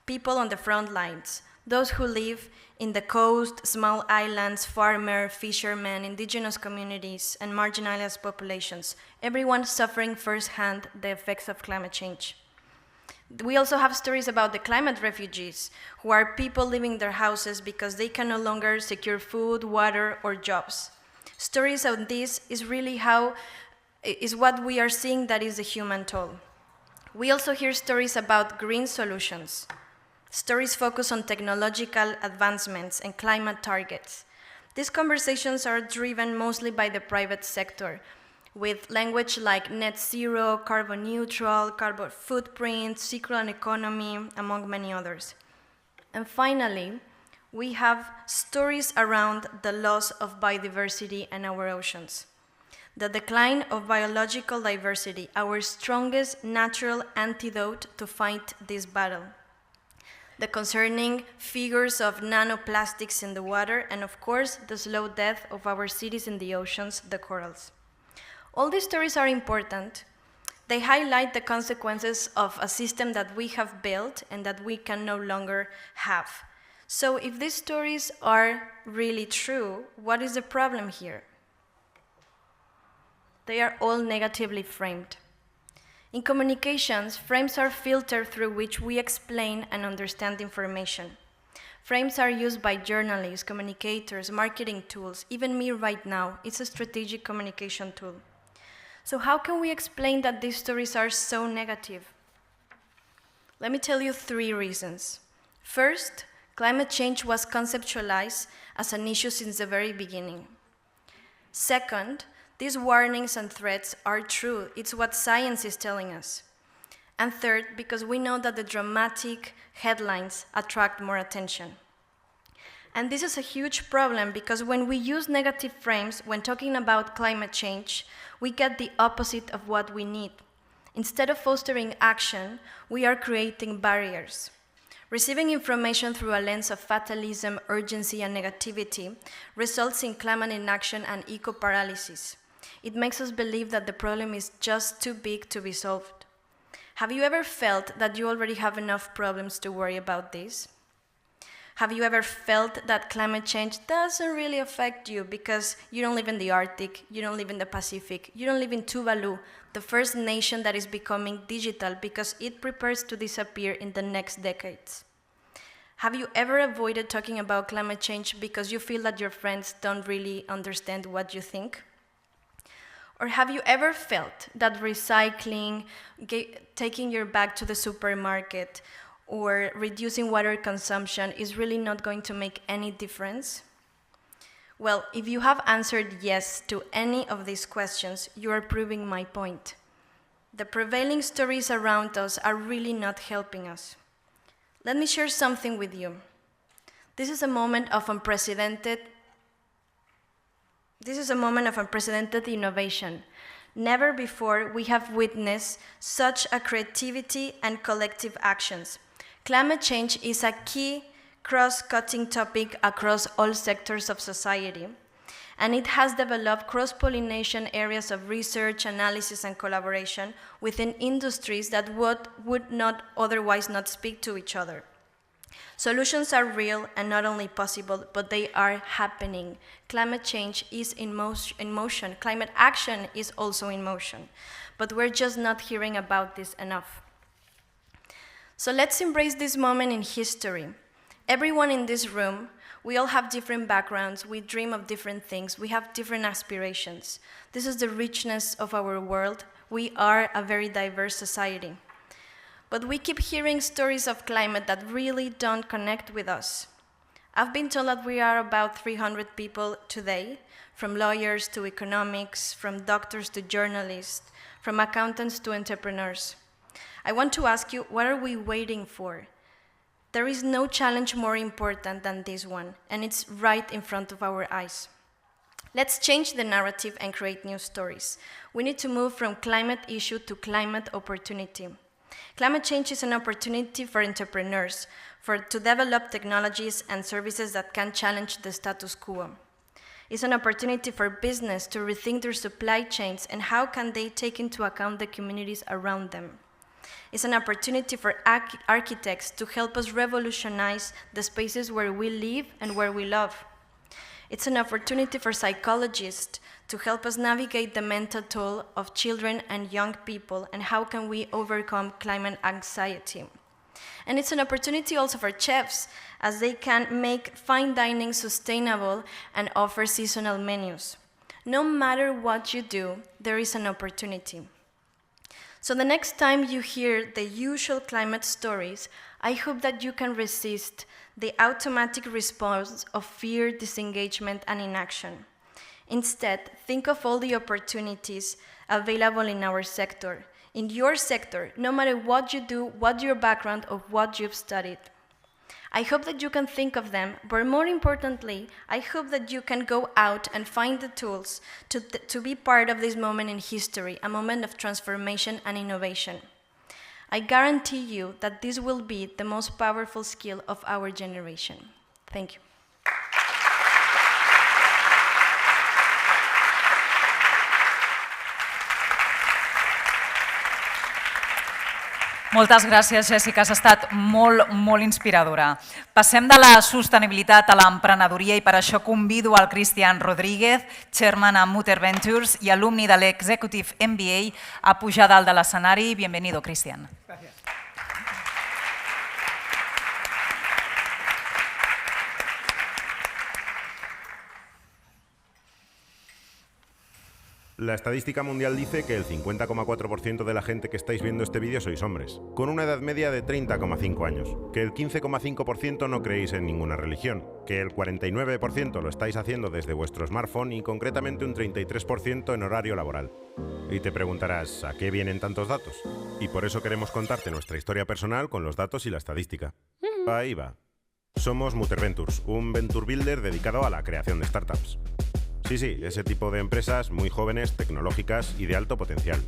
Speaker 5: people on the front lines, those who live in the coast, small islands, farmers, fishermen, indigenous communities, and marginalized populations, everyone suffering firsthand the effects of climate change. We also have stories about the climate refugees, who are people leaving their houses because they can no longer secure food, water, or jobs. Stories on this is really is what we are seeing that is the human toll. We also hear stories about green solutions. Stories focus on technological advancements and climate targets. These conversations are driven mostly by the private sector, with language like net zero, carbon neutral, carbon footprint, circular economy, among many others. And finally, we have stories around the loss of biodiversity and our oceans. The decline of biological diversity, our strongest natural antidote to fight this battle. The concerning figures of nanoplastics in the water, and of course, the slow death of our cities in the oceans, the corals. All these stories are important. They highlight the consequences of a system that we have built and that we can no longer have. So if these stories are really true, what is the problem here? They are all negatively framed. In communications, frames are filtered through which we explain and understand information. Frames are used by journalists, communicators, marketing tools, even me right now. It's a strategic communication tool. So how can we explain that these stories are so negative? Let me tell you 3 reasons. First, climate change was conceptualized as an issue since the very beginning. Second, these warnings and threats are true. It's what science is telling us. And third, because we know that the dramatic headlines attract more attention. And this is a huge problem because when we use negative frames when talking about climate change, we get the opposite of what we need. Instead of fostering action, we are creating barriers. Receiving information through a lens of fatalism, urgency, and negativity results in climate inaction and eco-paralysis. It makes us believe that the problem is just too big to be solved. Have you ever felt that you already have enough problems to worry about this? Have you ever felt that climate change doesn't really affect you because you don't live in the Arctic, you don't live in the Pacific, you don't live in Tuvalu, the first nation that is becoming digital because it prepares to disappear in the next decades? Have you ever avoided talking about climate change because you feel that your friends don't really understand what you think? Or have you ever felt that recycling, taking your bag to the supermarket, or reducing water consumption is really not going to make any difference? Well, if you have answered yes to any of these questions, you are proving my point. The prevailing stories around us are really not helping us. Let me share something with you. This is a moment of unprecedented innovation. Never before we have witnessed such a creativity and collective actions. Climate change is a key cross-cutting topic across all sectors of society, and it has developed cross-pollination areas of research, analysis, and collaboration within industries that would not otherwise not speak to each other. Solutions are real and not only possible, but they are happening. Climate change is in motion. Climate action is also in motion, but we're just not hearing about this enough. So let's embrace this moment in history. Everyone in this room, we all have different backgrounds, we dream of different things, we have different aspirations. This is the richness of our world. We are a very diverse society. But we keep hearing stories of climate that really don't connect with us. I've been told that we are about 300 people today, from lawyers to economics, from doctors to journalists, from accountants to entrepreneurs. I want to ask you, what are we waiting for? There is no challenge more important than this one, and it's right in front of our eyes. Let's change the narrative and create new stories. We need to move from climate issue to climate opportunity. Climate change is an opportunity for entrepreneurs to develop technologies and services that can challenge the status quo. It's an opportunity for business to rethink their supply chains and how can they take into account the communities around them. It's an opportunity for architects to help us revolutionize the spaces where we live and where we love. It's an opportunity for psychologists to help us navigate the mental toll of children and young people and how can we overcome climate anxiety. And it's an opportunity also for chefs as they can make fine dining sustainable and offer seasonal menus. No matter what you do, there is an opportunity. So the next time you hear the usual climate stories, I hope that you can resist the automatic response of fear, disengagement, and inaction. Instead, think of all the opportunities available in our sector, in your sector, no matter what you do, what your background, or what you've studied. I hope that you can think of them, but more importantly, I hope that you can go out and find the tools to be part of this moment in history, a moment of transformation and innovation. I guarantee you that this will be the most powerful skill of our generation. Thank you.
Speaker 1: Moltes gràcies, Jessica. Has estat molt inspiradora. Passem de la sostenibilitat a l'emprenedoria i per això convido al Cristian Rodríguez, chairman a Mutter Ventures i alumni de l'Executive MBA, a pujar dalt de l'escenari. Bienvenido, Cristian.
Speaker 6: Gràcies.
Speaker 7: La estadística mundial dice que el 50,4% de la gente que estáis viendo este vídeo sois hombres, con una edad media de 30,5 años, que el 15,5% no creéis en ninguna religión, que el 49% lo estáis haciendo desde vuestro smartphone y concretamente un 33% en horario laboral. Y te preguntarás, ¿a qué vienen tantos datos? Y por eso queremos contarte nuestra historia personal con los datos y la estadística. Ahí va. Somos Mutter Ventures, un venture builder dedicado a la creación de startups. Sí, ese tipo de empresas muy jóvenes, tecnológicas y de alto potencial.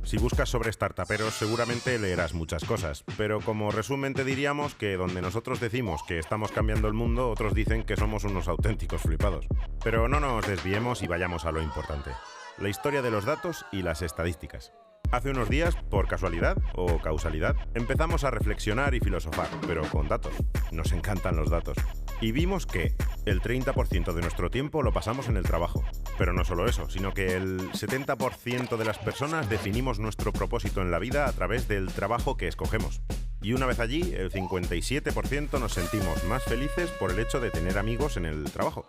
Speaker 7: Si buscas sobre startuperos seguramente leerás muchas cosas, pero como resumen te diríamos que donde nosotros decimos que estamos cambiando el mundo, otros dicen que somos unos auténticos flipados. Pero no nos desviemos y vayamos a lo importante. La historia de los datos y las estadísticas. Hace unos días, por casualidad o causalidad, empezamos a reflexionar y filosofar, pero con datos. Nos encantan los datos. Y vimos que el 30% de nuestro tiempo lo pasamos en el trabajo. Pero no solo eso, sino que el 70% de las personas definimos nuestro propósito en la vida a través del trabajo que escogemos. Y una vez allí, el 57% nos sentimos más felices por el hecho de tener amigos en el trabajo.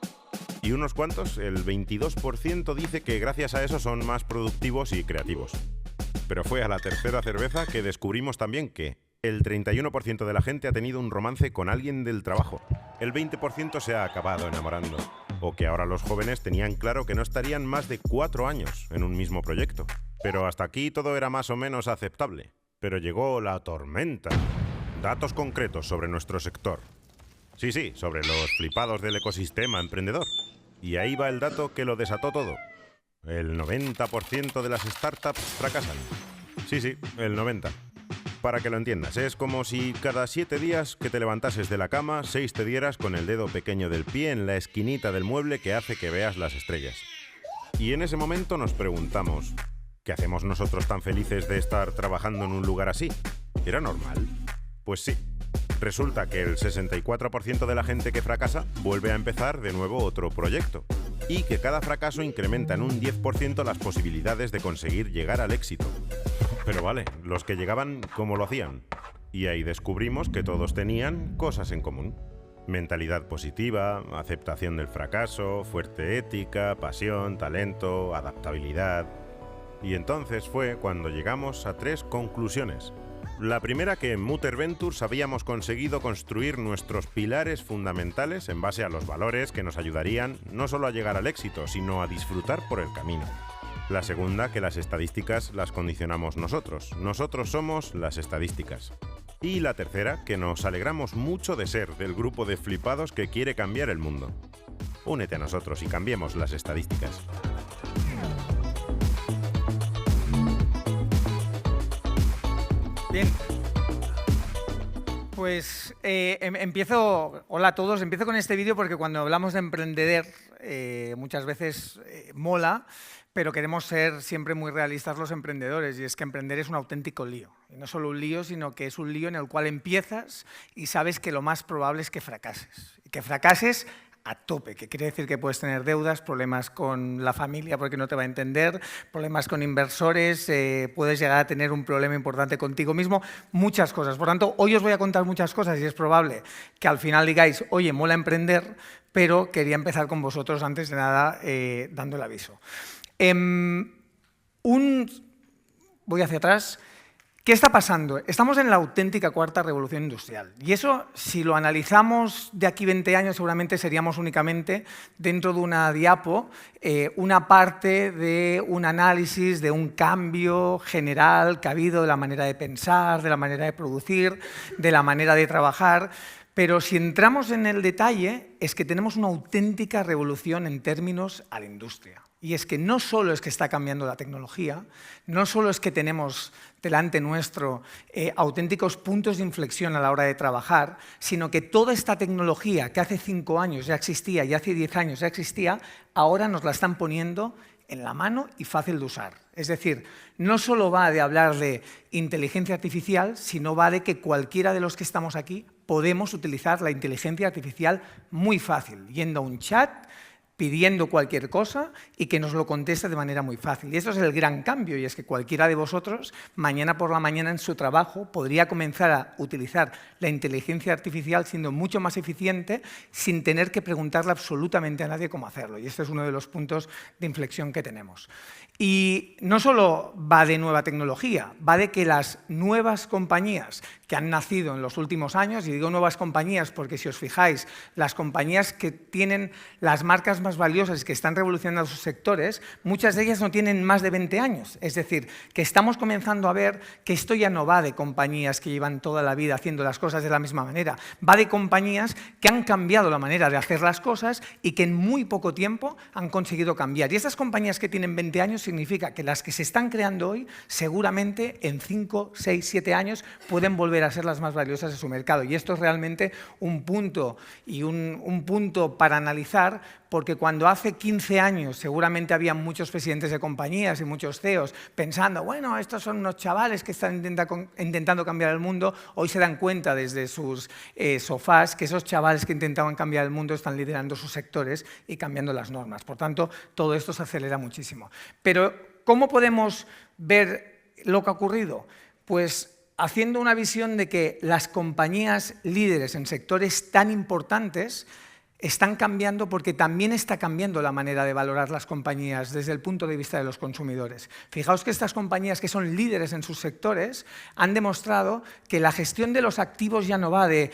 Speaker 7: Y unos cuantos, el 22%, dice que gracias a eso son más productivos y creativos. Pero fue a la tercera cerveza que descubrimos también que el 31% de la gente ha tenido un romance con alguien del trabajo. El 20% se ha acabado enamorando. O que ahora los jóvenes tenían claro que no estarían más de 4 años en un mismo proyecto. Pero hasta aquí todo era más o menos aceptable. Pero llegó la tormenta. Datos concretos sobre nuestro sector. Sí, sobre los flipados del ecosistema emprendedor. Y ahí va el dato que lo desató todo. El 90% de las startups fracasan. Sí, el 90%. Para que lo entiendas, es como si cada 7 días que te levantases de la cama, 6 te dieras con el dedo pequeño del pie en la esquinita del mueble que hace que veas las estrellas. Y en ese momento nos preguntamos, ¿qué hacemos nosotros tan felices de estar trabajando en un lugar así? ¿Era normal? Pues sí. Resulta que el 64% de la gente que fracasa vuelve a empezar de nuevo otro proyecto. Y que cada fracaso incrementa en un 10% las posibilidades de conseguir llegar al éxito. Pero vale, los que llegaban, ¿cómo lo hacían? Y ahí descubrimos que todos tenían cosas en común. Mentalidad positiva, aceptación del fracaso, fuerte ética, pasión, talento, adaptabilidad. Y entonces fue cuando llegamos a 3 conclusiones. La primera, que en Mutter Ventures habíamos conseguido construir nuestros pilares fundamentales en base a los valores que nos ayudarían no solo a llegar al éxito, sino a disfrutar por el camino. La segunda, que las estadísticas las condicionamos nosotros. Nosotros somos las estadísticas. Y la tercera, que nos alegramos mucho de ser del grupo de flipados que quiere cambiar el mundo. Únete a nosotros y cambiemos las estadísticas.
Speaker 6: Bien, pues hola a todos, empiezo con este vídeo porque cuando hablamos de emprender muchas veces mola, pero queremos ser siempre muy realistas los emprendedores, y es que emprender es un auténtico lío. Y no solo un lío, sino que es un lío en el cual empiezas y sabes que lo más probable es que fracases. Y que fracases a tope, que quiere decir que puedes tener deudas, problemas con la familia porque no te va a entender, problemas con inversores, puedes llegar a tener un problema importante contigo mismo, muchas cosas. Por tanto, hoy os voy a contar muchas cosas y es probable que al final digáis, oye, mola emprender, pero quería empezar con vosotros antes de nada dando el aviso. Voy hacia atrás. ¿Qué está pasando? Estamos en la auténtica cuarta revolución industrial y eso, si lo analizamos de aquí 20 años, seguramente seríamos únicamente dentro de una diapo, una parte de un análisis, de un cambio general que ha habido de la manera de pensar, de la manera de producir, de la manera de trabajar. Pero si entramos en el detalle, es que tenemos una auténtica revolución en términos a la industria. Y es que no solo es que está cambiando la tecnología, no solo es que tenemos delante nuestro auténticos puntos de inflexión a la hora de trabajar, sino que toda esta tecnología que hace 5 años ya existía y hace 10 años ya existía, ahora nos la están poniendo en la mano y fácil de usar. Es decir, no solo va de hablar de inteligencia artificial, sino va de que cualquiera de los que estamos aquí podemos utilizar la inteligencia artificial muy fácil, yendo a un chat, pidiendo cualquier cosa y que nos lo conteste de manera muy fácil. Y eso es el gran cambio, y es que cualquiera de vosotros, mañana por la mañana en su trabajo, podría comenzar a utilizar la inteligencia artificial siendo mucho más eficiente sin tener que preguntarle absolutamente a nadie cómo hacerlo. Y este es uno de los puntos de inflexión que tenemos. Y no solo va de nueva tecnología, va de que las nuevas compañías que han nacido en los últimos años, y digo nuevas compañías porque si os fijáis, las compañías que tienen las marcas más valiosas y que están revolucionando sus sectores, muchas de ellas no tienen más de 20 años. Es decir, que estamos comenzando a ver que esto ya no va de compañías que llevan toda la vida haciendo las cosas de la misma manera, va de compañías que han cambiado la manera de hacer las cosas y que en muy poco tiempo han conseguido cambiar. Y estas compañías que tienen 20 años significa que las que se están creando hoy seguramente en 5, 6, 7 años pueden volver a ser las más valiosas de su mercado. Y esto es realmente un punto y un punto para analizar, porque cuando hace 15 años seguramente había muchos presidentes de compañías y muchos CEOs pensando, bueno, estos son unos chavales que están intentando cambiar el mundo, hoy se dan cuenta desde sus sofás que esos chavales que intentaban cambiar el mundo están liderando sus sectores y cambiando las normas. Por tanto, todo esto se acelera muchísimo. Pero, ¿cómo podemos ver lo que ha ocurrido? Pues haciendo una visión de que las compañías líderes en sectores tan importantes están cambiando porque también está cambiando la manera de valorar las compañías desde el punto de vista de los consumidores. Fijaos que estas compañías que son líderes en sus sectores han demostrado que la gestión de los activos ya no va de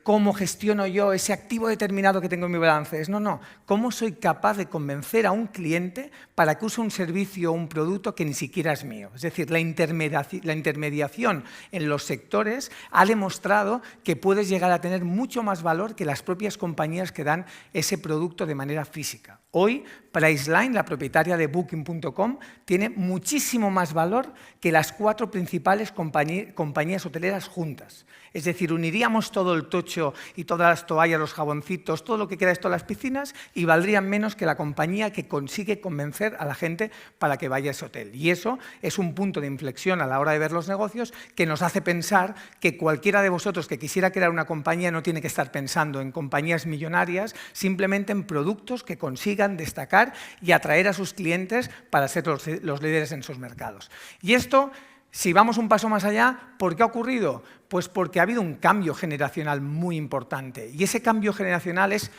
Speaker 6: cómo gestiono yo ese activo determinado que tengo en mi balance. No, cómo soy capaz de convencer a un cliente para que use un servicio o un producto que ni siquiera es mío. Es decir, la intermediación en los sectores ha demostrado que puedes llegar a tener mucho más valor que las propias compañías que dan ese producto de manera física. Hoy, Priceline, la propietaria de Booking.com, tiene muchísimo más valor que las 4 principales compañías hoteleras juntas. Es decir, uniríamos todo el tocho y todas las toallas, los jaboncitos, todo lo que queda de todas las piscinas y valdrían menos que la compañía que consigue convencer a la gente para que vaya a ese hotel. Y eso es un punto de inflexión a la hora de ver los negocios que nos hace pensar que cualquiera de vosotros que quisiera crear una compañía no tiene que estar pensando en compañías millonarias, simplemente en productos que consigan destacar y atraer a sus clientes para ser los líderes en sus mercados. Y esto, si vamos un paso más allá, ¿por qué ha ocurrido? Pues porque ha habido un cambio generacional muy importante y ese cambio generacional es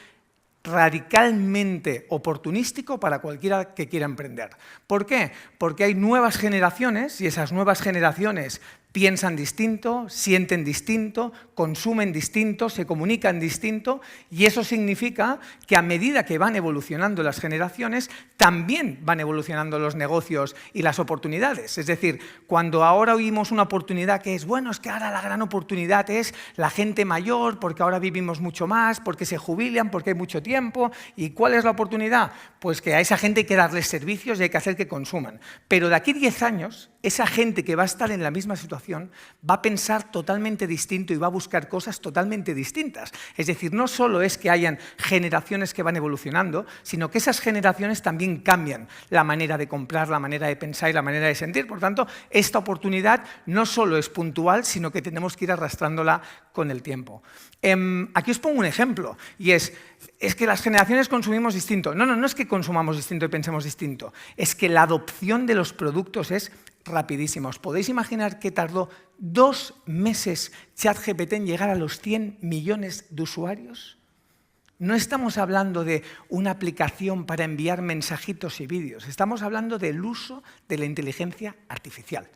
Speaker 6: radicalmente oportunístico para cualquiera que quiera emprender. ¿Por qué? Porque hay nuevas generaciones y esas nuevas generaciones piensan distinto, sienten distinto, consumen distinto, se comunican distinto y eso significa que a medida que van evolucionando las generaciones, también van evolucionando los negocios y las oportunidades. Es decir, cuando ahora oímos una oportunidad que es, bueno, es que ahora la gran oportunidad es la gente mayor, porque ahora vivimos mucho más, porque se jubilan, porque hay mucho tiempo. ¿Y cuál es la oportunidad? Pues que a esa gente hay que darles servicios y hay que hacer que consuman. Pero de aquí 10 años, esa gente que va a estar en la misma situación va a pensar totalmente distinto y va a buscar cosas totalmente distintas. Es decir, no solo es que hayan generaciones que van evolucionando, sino que esas generaciones también cambian la manera de comprar, la manera de pensar y la manera de sentir. Por tanto, esta oportunidad no solo es puntual, sino que tenemos que ir arrastrándola con el tiempo. Aquí os pongo un ejemplo, y es que las generaciones consumimos distinto. No es que consumamos distinto y pensemos distinto, es que la adopción de los productos es rapidísima. ¿Os podéis imaginar que tardó 2 meses ChatGPT en llegar a los 100 millones de usuarios? No estamos hablando de una aplicación para enviar mensajitos y vídeos, estamos hablando del uso de la inteligencia artificial.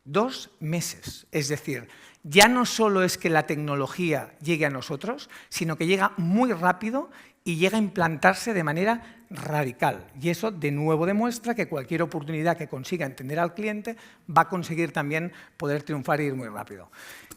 Speaker 6: 2 meses, es decir, ya no solo es que la tecnología llegue a nosotros, sino que llega muy rápido y llega a implantarse de manera radical. Y eso, de nuevo, demuestra que cualquier oportunidad que consiga entender al cliente va a conseguir también poder triunfar y ir muy rápido.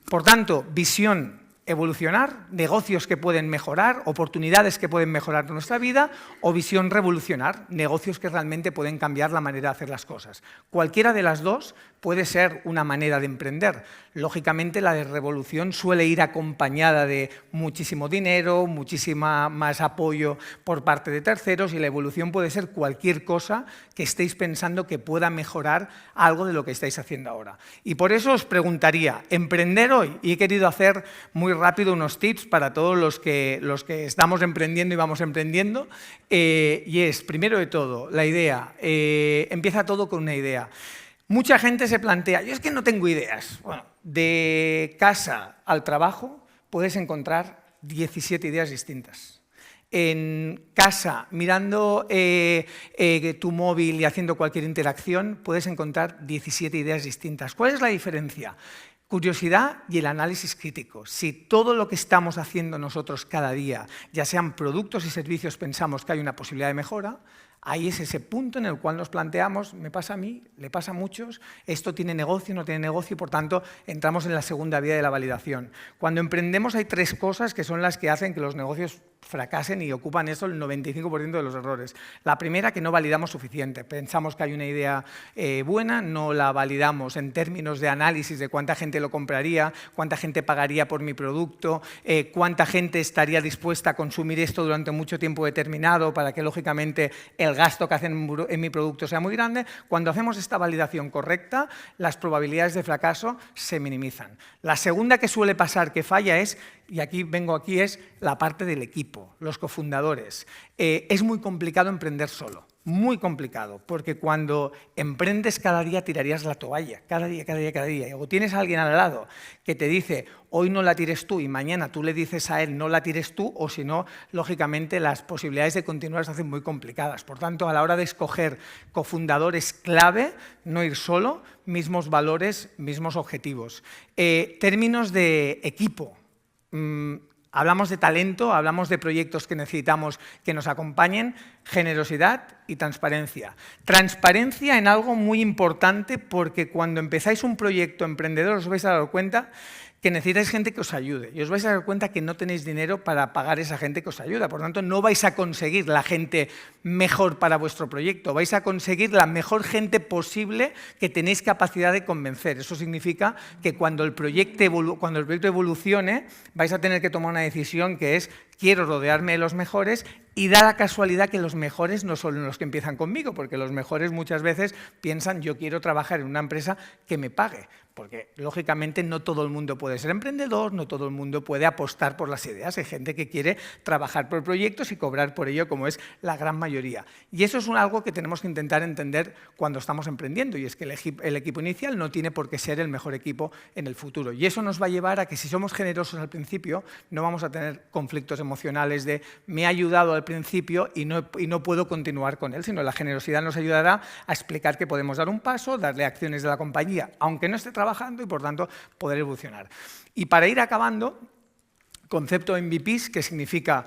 Speaker 6: Por tanto, visión, evolucionar, negocios que pueden mejorar, oportunidades que pueden mejorar nuestra vida, o visión, revolucionar, negocios que realmente pueden cambiar la manera de hacer las cosas. Cualquiera de las dos puede ser una manera de emprender. Lógicamente, la de revolución suele ir acompañada de muchísimo dinero, muchísima más apoyo por parte de terceros, y la evolución puede ser cualquier cosa que estéis pensando que pueda mejorar algo de lo que estáis haciendo ahora. Y por eso os preguntaría, ¿emprender hoy? Y he querido hacer muy rápido unos tips para todos los que estamos emprendiendo y vamos emprendiendo, y es, primero de todo, la idea. Empieza todo con una idea. Mucha gente se plantea, yo es que no tengo ideas. Bueno, de casa al trabajo puedes encontrar 17 ideas distintas. En casa, mirando tu móvil y haciendo cualquier interacción, puedes encontrar 17 ideas distintas. ¿Cuál es la diferencia? Curiosidad y el análisis crítico. Si todo lo que estamos haciendo nosotros cada día, ya sean productos y servicios, pensamos que hay una posibilidad de mejora, ahí es ese punto en el cual nos planteamos, me pasa a mí, le pasa a muchos, esto tiene negocio, no tiene negocio, y por tanto entramos en la segunda vía de la validación. Cuando emprendemos hay 3 cosas que son las que hacen que los negocios fracasen y ocupan eso el 95% de los errores. La primera, que no validamos suficiente. Pensamos que hay una idea buena, no la validamos en términos de análisis de cuánta gente lo compraría, cuánta gente pagaría por mi producto, cuánta gente estaría dispuesta a consumir esto durante mucho tiempo determinado para que, lógicamente, el gasto que hacen en mi producto sea muy grande. Cuando hacemos esta validación correcta, las probabilidades de fracaso se minimizan. La segunda que suele pasar que falla es, y aquí es la parte del equipo, los cofundadores. Es muy complicado emprender solo, muy complicado, porque cuando emprendes cada día tirarías la toalla, cada día. O tienes a alguien al lado que te dice, hoy no la tires tú, y mañana tú le dices a él, no la tires tú, o si no, lógicamente las posibilidades de continuar se hacen muy complicadas. Por tanto, a la hora de escoger cofundadores clave, no ir solo, mismos valores, mismos objetivos. Términos de equipo. Hablamos de talento, hablamos de proyectos que necesitamos que nos acompañen, generosidad y transparencia. Transparencia en algo muy importante, porque cuando empezáis un proyecto emprendedor os vais a dar cuenta que necesitáis gente que os ayude, y os vais a dar cuenta que no tenéis dinero para pagar a esa gente que os ayuda. Por tanto, no vais a conseguir la gente mejor para vuestro proyecto, vais a conseguir la mejor gente posible que tenéis capacidad de convencer. Eso significa que cuando el proyecto evolucione, vais a tener que tomar una decisión que es, quiero rodearme de los mejores, y da la casualidad que los mejores no son los que empiezan conmigo, porque los mejores muchas veces piensan, yo quiero trabajar en una empresa que me pague, porque lógicamente no todo el mundo puede ser emprendedor, no todo el mundo puede apostar por las ideas. Hay gente que quiere trabajar por proyectos y cobrar por ello, como es la gran mayoría. Y eso es algo que tenemos que intentar entender cuando estamos emprendiendo, y es que el equipo inicial no tiene por qué ser el mejor equipo en el futuro. Y eso nos va a llevar a que, si somos generosos al principio, no vamos a tener conflictos emocionales de me ha ayudado al principio y no puedo continuar con él, sino la generosidad nos ayudará a explicar que podemos dar un paso, darle acciones de la compañía, aunque no esté trabajando, y por tanto poder evolucionar. Y para ir acabando, concepto MVPs, que significa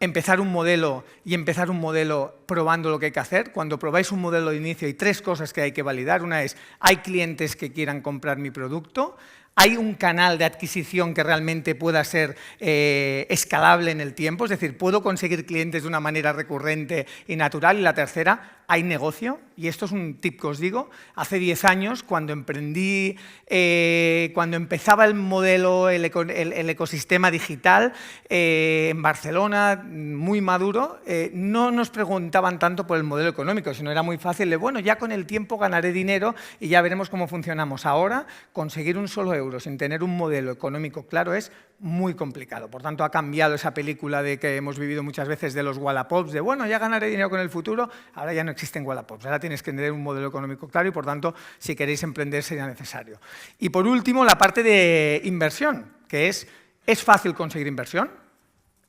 Speaker 6: empezar un modelo y empezar un modelo probando lo que hay que hacer. Cuando probáis un modelo de inicio hay 3 cosas que hay que validar. Una es, ¿hay clientes que quieran comprar mi producto? ¿Hay un canal de adquisición que realmente pueda ser escalable en el tiempo? Es decir, ¿puedo conseguir clientes de una manera recurrente y natural? Y la tercera, hay negocio, y esto es un tip que os digo. Hace 10 años, cuando emprendí, cuando empezaba el modelo, el ecosistema digital en Barcelona, muy maduro, no nos preguntaban tanto por el modelo económico, sino era muy fácil de, bueno, ya con el tiempo ganaré dinero y ya veremos cómo funcionamos. Ahora, conseguir un solo euro sin tener un modelo económico claro es muy complicado. Por tanto, ha cambiado esa película de que hemos vivido muchas veces de los Wallapops, de bueno, ya ganaré dinero con el futuro. Ahora ya no existen Wallapops, ahora tienes que tener un modelo económico claro y, por tanto, si queréis emprender sería necesario. Y por último, la parte de inversión, que es fácil conseguir inversión.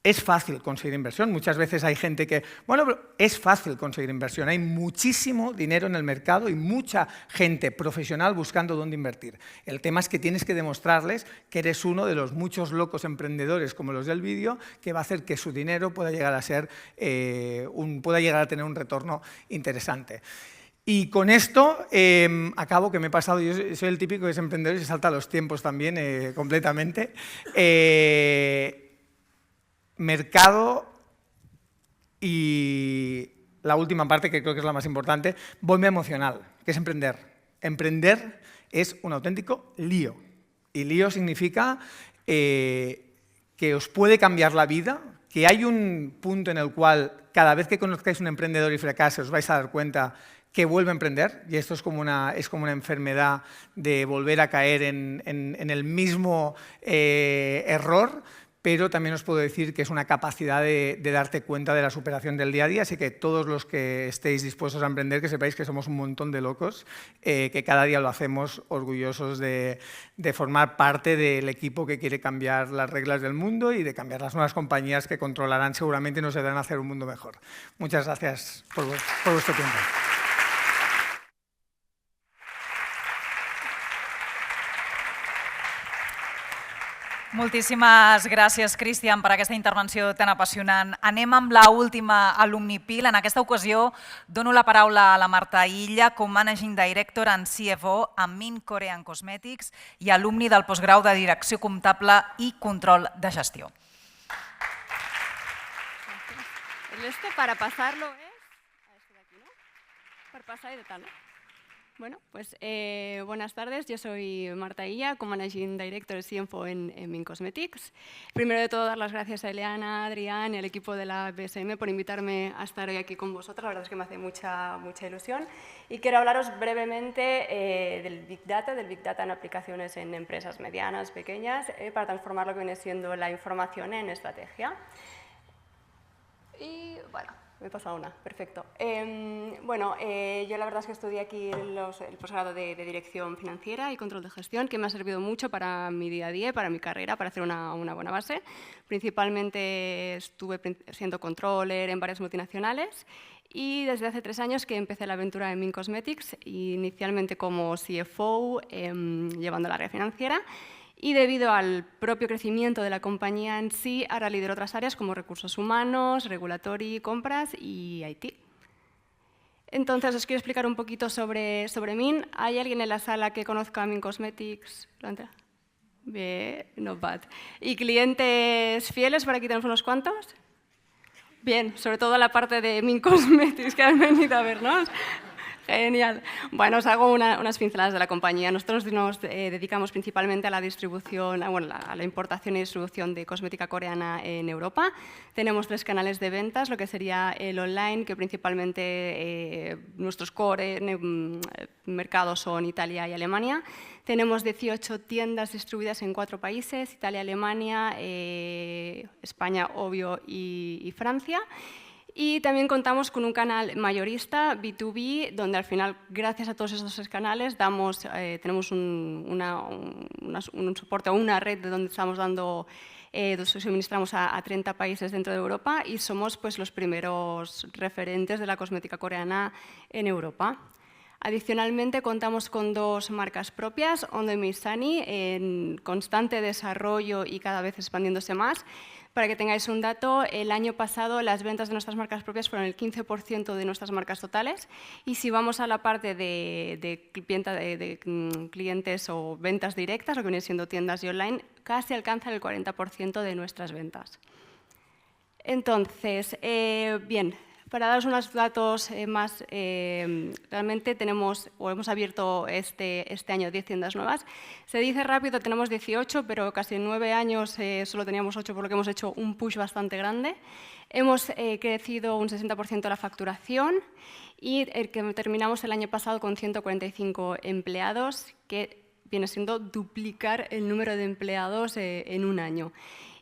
Speaker 6: Es fácil conseguir inversión. Muchas veces hay gente que, bueno, pero es fácil conseguir inversión. Hay muchísimo dinero en el mercado y mucha gente profesional buscando dónde invertir. El tema es que tienes que demostrarles que eres uno de los muchos locos emprendedores como los del vídeo que va a hacer que su dinero pueda llegar a ser, pueda llegar a tener un retorno interesante. Y con esto acabo, que me he pasado, yo soy el típico que es emprendedor y se salta los tiempos también completamente. Mercado y la última parte, que creo que es la más importante, bomba emocional, que es emprender. Emprender es un auténtico lío. Y lío significa que os puede cambiar la vida, que hay un punto en el cual cada vez que conozcáis un emprendedor y fracase os vais a dar cuenta que vuelve a emprender, y esto es como una enfermedad de volver a caer en el mismo error. Pero también os puedo decir que es una capacidad de darte cuenta de la superación del día a día, así que todos los que estéis dispuestos a emprender, que sepáis que somos un montón de locos, que cada día lo hacemos orgullosos de formar parte del equipo que quiere cambiar las reglas del mundo y de cambiar las nuevas compañías que controlarán seguramente y nos ayudarán a hacer un mundo mejor. Muchas gracias por vuestro tiempo.
Speaker 1: Moltíssimes gràcies, Cristian, per aquesta intervenció tan apassionant. Anem amb l'última Alumni Pil. En aquesta ocasió dono la paraula a la Marta Illa com Managing Director and CFO a Min Korean Cosmetics i alumni del postgrau de Direcció Comptable i Control de Gestió.
Speaker 8: Esto para pasarlo es a este de aquí, ¿no? Para pasar y de tal, ¿no? Bueno, pues buenas tardes, yo soy Marta Illa, como Managing Director de CFO en Min Cosmetics. Primero de todo, dar las gracias a Eliana, a Adrián y al equipo de la BSM por invitarme a estar hoy aquí con vosotros. La verdad es que me hace mucha ilusión. Y quiero hablaros brevemente del Big Data en aplicaciones en empresas medianas, pequeñas, para transformar lo que viene siendo la información en estrategia. Y bueno, me he pasado una, perfecto. Yo la verdad es que estudié aquí el posgrado de Dirección Financiera y Control de Gestión, que me ha servido mucho para mi día a día, para mi carrera, para hacer una buena base. Principalmente estuve siendo controller en varias multinacionales y desde hace 3 años que empecé la aventura en Min Cosmetics, inicialmente como CFO, llevando el área financiera. Y debido al propio crecimiento de la compañía en sí, ahora lidero otras áreas como recursos humanos, regulatory, compras y IT. Entonces, os quiero explicar un poquito sobre Min. ¿Hay alguien en la sala que conozca a Min Cosmetics? Bien, not bad. ¿Y clientes fieles? Por aquí tenemos unos cuantos. Bien, sobre todo la parte de Min Cosmetics que han venido a vernos. Genial. Bueno, os hago unas pinceladas de la compañía. Nosotros nos dedicamos principalmente a la distribución, a la importación y distribución de cosmética coreana en Europa. Tenemos 3 canales de ventas, lo que sería el online, que principalmente nuestros core mercados son Italia y Alemania. Tenemos 18 tiendas distribuidas en 4 países, Italia, Alemania, España, obvio, y Francia. Y también contamos con un canal mayorista, B2B, donde al final, gracias a todos esos 3 canales, tenemos un soporte o una red de donde estamos suministramos a 30 países dentro de Europa y somos pues, los primeros referentes de la cosmética coreana en Europa. Adicionalmente, contamos con 2 marcas propias, Ondo y Meisani, en constante desarrollo y cada vez expandiéndose más. Para que tengáis un dato, el año pasado las ventas de nuestras marcas propias fueron el 15% de nuestras marcas totales y si vamos a la parte de clientes o ventas directas, lo que viene siendo tiendas y online, casi alcanza el 40% de nuestras ventas. Entonces, bien, Para daros unos datos más, realmente tenemos, o hemos abierto este año 10 tiendas nuevas. Se dice rápido, tenemos 18, pero casi en 9 años solo teníamos 8, por lo que hemos hecho un push bastante grande. Hemos crecido un 60% la facturación y que terminamos el año pasado con 145 empleados, que viene siendo duplicar el número de empleados en un año.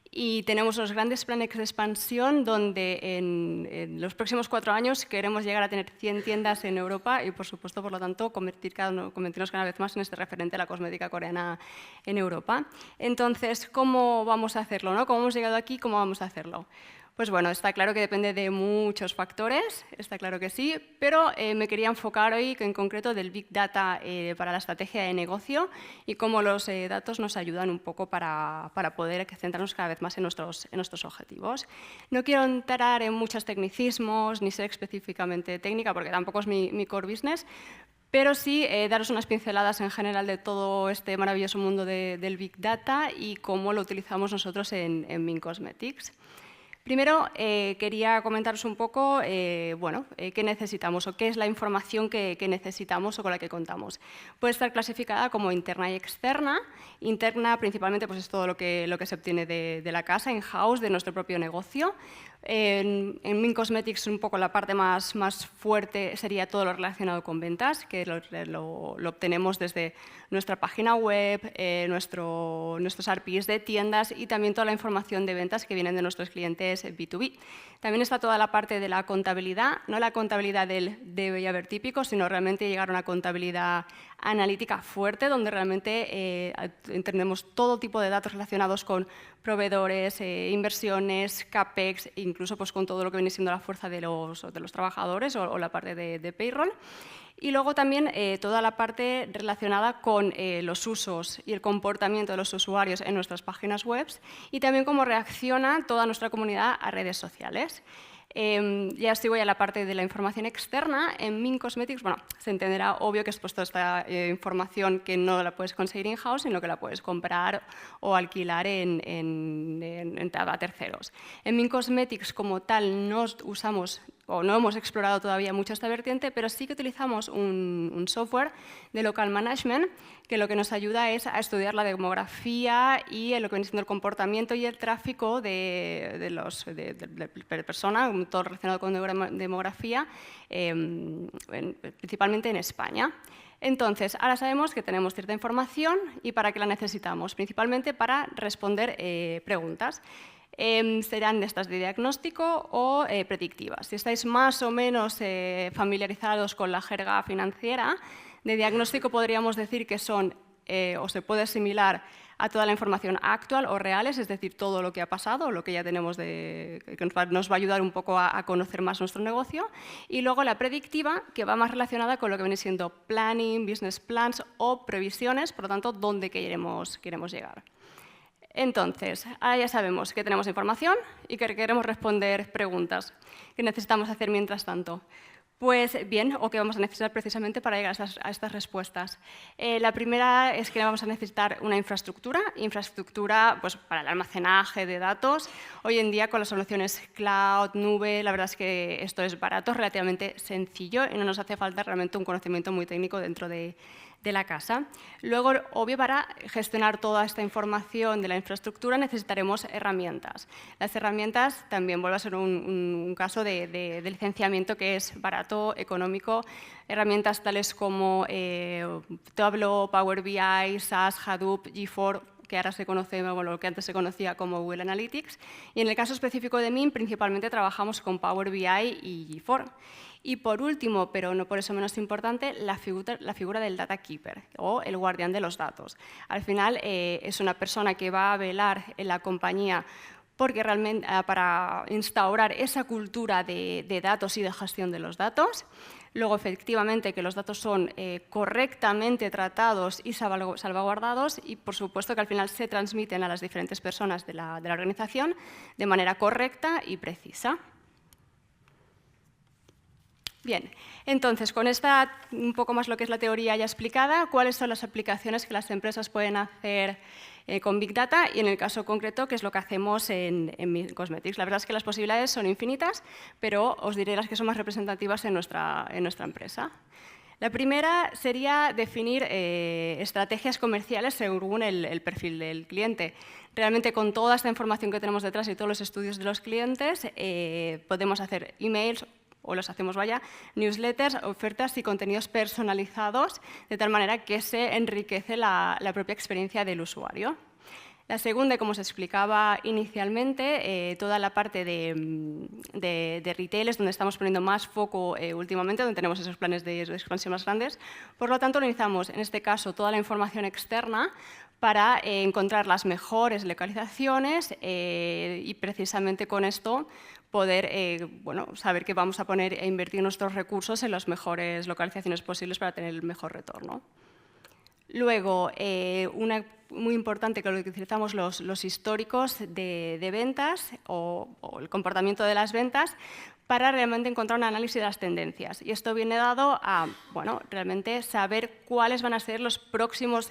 Speaker 8: Y tenemos los grandes planes de expansión donde en los próximos 4 años queremos llegar a tener 100 tiendas en Europa y, por supuesto, por lo tanto, convertirnos cada vez más en este referente de la cosmética coreana en Europa. Entonces, ¿cómo vamos a hacerlo, no? ¿Cómo hemos llegado aquí? ¿Cómo vamos a hacerlo? Pues bueno, está claro que depende de muchos factores, está claro que sí, pero me quería enfocar hoy en concreto del Big Data para la estrategia de negocio y cómo los datos nos ayudan un poco para poder centrarnos cada vez más en nuestros objetivos. No quiero entrar en muchos tecnicismos ni ser específicamente técnica porque tampoco es mi core business, pero sí daros unas pinceladas en general de todo este maravilloso mundo del Big Data y cómo lo utilizamos nosotros en Min Cosmetics. Primero, quería comentaros un poco qué necesitamos o qué es la información que necesitamos o con la que contamos. Puede estar clasificada como interna y externa. Interna, principalmente, pues es todo lo que se obtiene de la casa, in-house, de nuestro propio negocio. En Min Cosmetics, un poco la parte más fuerte sería todo lo relacionado con ventas, que lo obtenemos desde nuestra página web, nuestros APIs de tiendas y también toda la información de ventas que vienen de nuestros clientes B2B. También está toda la parte de la contabilidad, no la contabilidad del debe y haber típico, sino realmente llegar a una contabilidad analítica fuerte, donde realmente entendemos todo tipo de datos relacionados con proveedores, inversiones, CAPEX, incluso pues, con todo lo que viene siendo la fuerza de los trabajadores o la parte de payroll. Y luego también toda la parte relacionada con los usos y el comportamiento de los usuarios en nuestras páginas web y también cómo reacciona toda nuestra comunidad a redes sociales. Ya si voy a la parte de la información externa, en Min Cosmetics, bueno, se entenderá obvio que es puesto esta información que no la puedes conseguir in-house, sino que la puedes comprar o alquilar a terceros. En Min Cosmetics, como tal, no usamos o no hemos explorado todavía mucho esta vertiente, pero sí que utilizamos un software de local management que lo que nos ayuda es a estudiar la demografía y lo que viene siendo el comportamiento y el tráfico de personas, todo relacionado con demografía, principalmente en España. Entonces, ahora sabemos que tenemos cierta información y para qué la necesitamos, principalmente para responder preguntas. Serán estas de diagnóstico o predictivas. Si estáis más o menos familiarizados con la jerga financiera, de diagnóstico podríamos decir que son o se puede asimilar a toda la información actual o reales, es decir, todo lo que ha pasado, lo que ya tenemos, que nos va a ayudar un poco a conocer más nuestro negocio. Y luego la predictiva, que va más relacionada con lo que viene siendo planning, business plans o previsiones, por lo tanto, dónde queremos llegar. Entonces, ahora ya sabemos que tenemos información y que queremos responder preguntas que necesitamos hacer mientras tanto. Pues bien, o que vamos a necesitar precisamente para llegar a estas respuestas. La primera es que vamos a necesitar una infraestructura pues, para el almacenaje de datos. Hoy en día con las soluciones cloud, nube, la verdad es que esto es barato, relativamente sencillo y no nos hace falta realmente un conocimiento muy técnico dentro de la casa. Luego, obvio, para gestionar toda esta información de la infraestructura necesitaremos herramientas. Las herramientas también vuelve a ser un caso de licenciamiento que es barato, económico. Herramientas tales como Tableau, Power BI, SAS, Hadoop, G4, que ahora se conoce, bueno, lo que antes se conocía como Google Analytics. Y en el caso específico de Min, principalmente trabajamos con Power BI y G4. Y por último, pero no por eso menos importante, la figura del data keeper o el guardián de los datos. Al final es una persona que va a velar en la compañía porque realmente para instaurar esa cultura de datos y de gestión de los datos. Luego, efectivamente, que los datos son correctamente tratados y salvaguardados y, por supuesto, que al final se transmiten a las diferentes personas de la organización de manera correcta y precisa. Bien, entonces, con esta un poco más lo que es la teoría ya explicada, ¿cuáles son las aplicaciones que las empresas pueden hacer con Big Data y en el caso concreto, que es lo que hacemos en Min Cosmetics. La verdad es que las posibilidades son infinitas, pero os diré las que son más representativas en nuestra empresa. La primera sería definir estrategias comerciales según el perfil del cliente. Realmente, con toda esta información que tenemos detrás y todos los estudios de los clientes, podemos hacer emails, o los hacemos, newsletters, ofertas y contenidos personalizados, de tal manera que se enriquece la propia experiencia del usuario. La segunda, como os explicaba inicialmente, toda la parte de retail es donde estamos poniendo más foco últimamente, donde tenemos esos planes de expansión más grandes. Por lo tanto, utilizamos, en este caso, toda la información externa para encontrar las mejores localizaciones y precisamente con esto poder saber que vamos a poner e invertir nuestros recursos en las mejores localizaciones posibles para tener el mejor retorno. Luego, una muy importante que lo que utilizamos los históricos de ventas o el comportamiento de las ventas para realmente encontrar un análisis de las tendencias. Y esto viene dado a realmente saber cuáles van a ser los próximos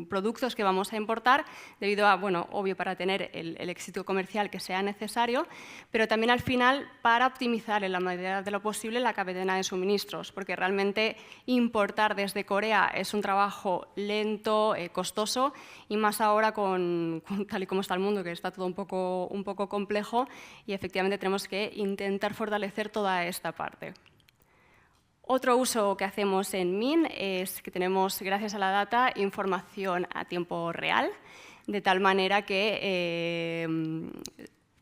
Speaker 8: productos que vamos a importar, debido a, obvio, para tener el éxito comercial que sea necesario, pero también al final para optimizar en la medida de lo posible la cadena de suministros, porque realmente importar desde Corea es un trabajo lento, costoso, y más ahora tal y como está el mundo, que está todo un poco complejo, y efectivamente tenemos que intentar fortalecer toda esta parte. Otro uso que hacemos en Min es que tenemos, gracias a la data, información a tiempo real, de tal manera que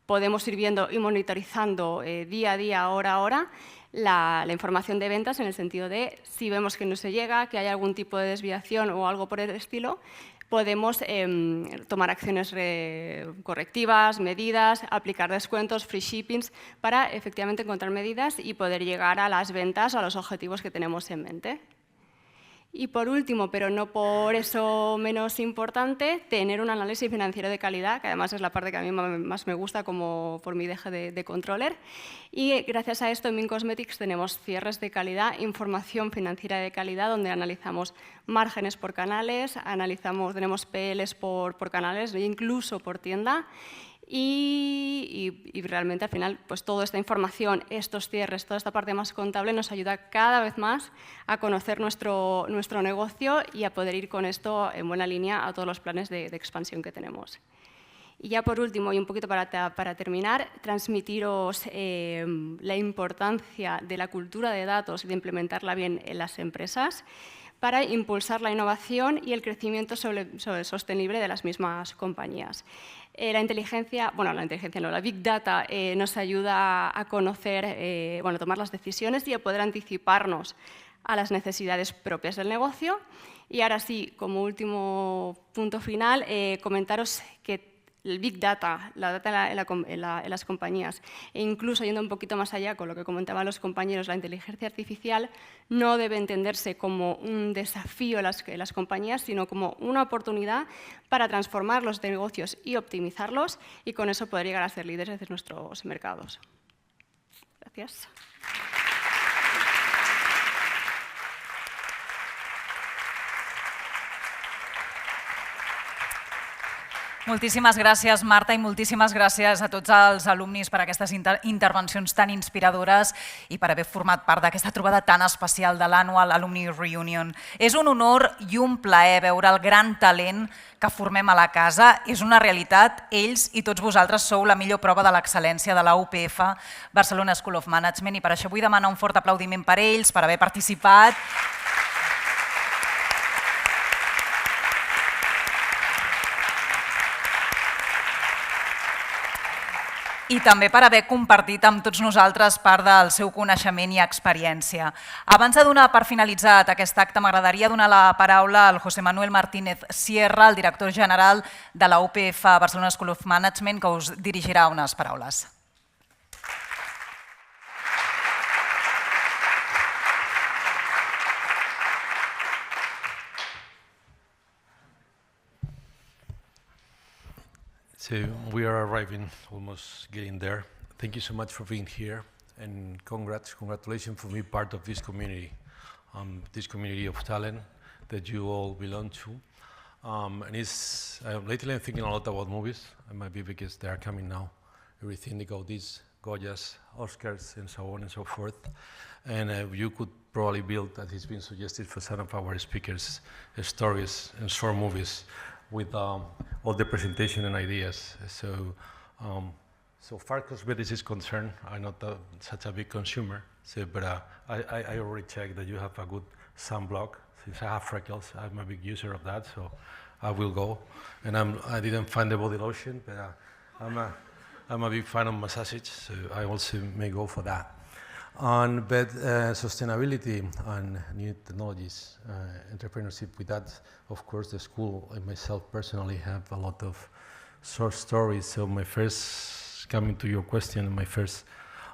Speaker 8: podemos ir viendo y monitorizando día a día, hora a hora, la información de ventas, en el sentido de si vemos que no se llega, que hay algún tipo de desviación o algo por el estilo, podemos tomar acciones correctivas, medidas, aplicar descuentos, free shippings, para efectivamente encontrar medidas y poder llegar a las ventas o a los objetivos que tenemos en mente. Y por último, pero no por eso menos importante, tener un análisis financiero de calidad, que además es la parte que a mí más me gusta como por mi deje de controller. Y gracias a esto en Min Cosmetics tenemos cierres de calidad, información financiera de calidad, donde analizamos márgenes por canales, tenemos PLs por canales, incluso por tienda. Y realmente al final pues toda esta información, estos cierres, toda esta parte más contable nos ayuda cada vez más a conocer nuestro negocio y a poder ir con esto en buena línea a todos los planes de expansión que tenemos. Y ya por último, y un poquito para terminar, transmitiros la importancia de la cultura de datos y de implementarla bien en las empresas para impulsar la innovación y el crecimiento sostenible de las mismas compañías. La Big Data nos ayuda a conocer, tomar las decisiones y a poder anticiparnos a las necesidades propias del negocio. Y ahora sí, como último punto final, comentaros que el Big Data, la data en las compañías, e incluso yendo un poquito más allá con lo que comentaban los compañeros, la inteligencia artificial no debe entenderse como un desafío en las compañías, sino como una oportunidad para transformar los negocios y optimizarlos, y con eso poder llegar a ser líderes de nuestros mercados. Gracias.
Speaker 1: Moltíssimes gràcies, Marta, i moltíssimes gràcies a tots els alumnis per aquestes intervencions tan inspiradores i per haver format part d'aquesta trobada tan especial de l'Annual Alumni Reunion. És un honor i un plaer veure el gran talent que formem a la casa. És una realitat, ells i tots vosaltres sou la millor prova de l'excel·lència de la UPF Barcelona School of Management, i per això vull demanar un fort aplaudiment per ells, per haver participat. I també per haver compartit amb tots nosaltres part del seu coneixement i experiència. Abans de donar per finalitzat aquest acte, m'agradaria donar la paraula al José Manuel Martínez Sierra, el director general de la UPF Barcelona School of Management, que us dirigirà unes paraules.
Speaker 9: So we are arriving, almost getting there. Thank you so much for being here, and congratulations for being part of this community of talent that you all belong to. Lately I'm thinking a lot about movies. It might be because they are coming now. Everything, they go these Goyas, Oscars, and so on and so forth. And you could probably build, that has been suggested for some of our speakers, stories and short movies with all the presentation and ideas. So far cosmetics is concerned, I'm not such a big consumer, but I already checked that you have a good sunblock. Since I have freckles, I'm a big user of that, so I will go. And I didn't find the body lotion, but I'm a big fan of massages, so I also may go for that. But sustainability and new technologies, entrepreneurship, with that, of course, the school and myself personally have a lot of short stories. So my first, coming to your question, my first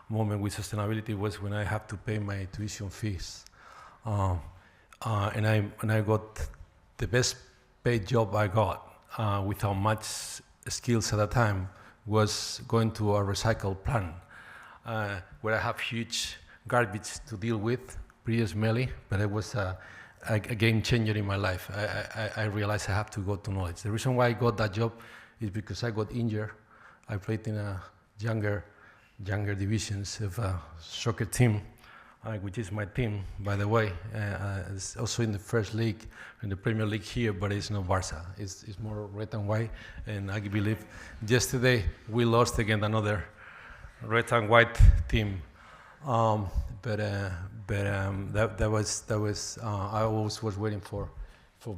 Speaker 9: moment with sustainability was when I had to pay my tuition fees. And I got the best paid job I got without much skills at the time was going to a recycle plant where I have huge garbage to deal with, pretty smelly, but it was a game changer in my life. I realized I have to go to knowledge. The reason why I got that job is because I got injured. I played in a younger divisions of a soccer team, which is my team, by the way. It's also in the first league, in the Premier League here, but it's not Barca. It's more red and white, and I believe yesterday we lost against another red and white team. That was I always was waiting for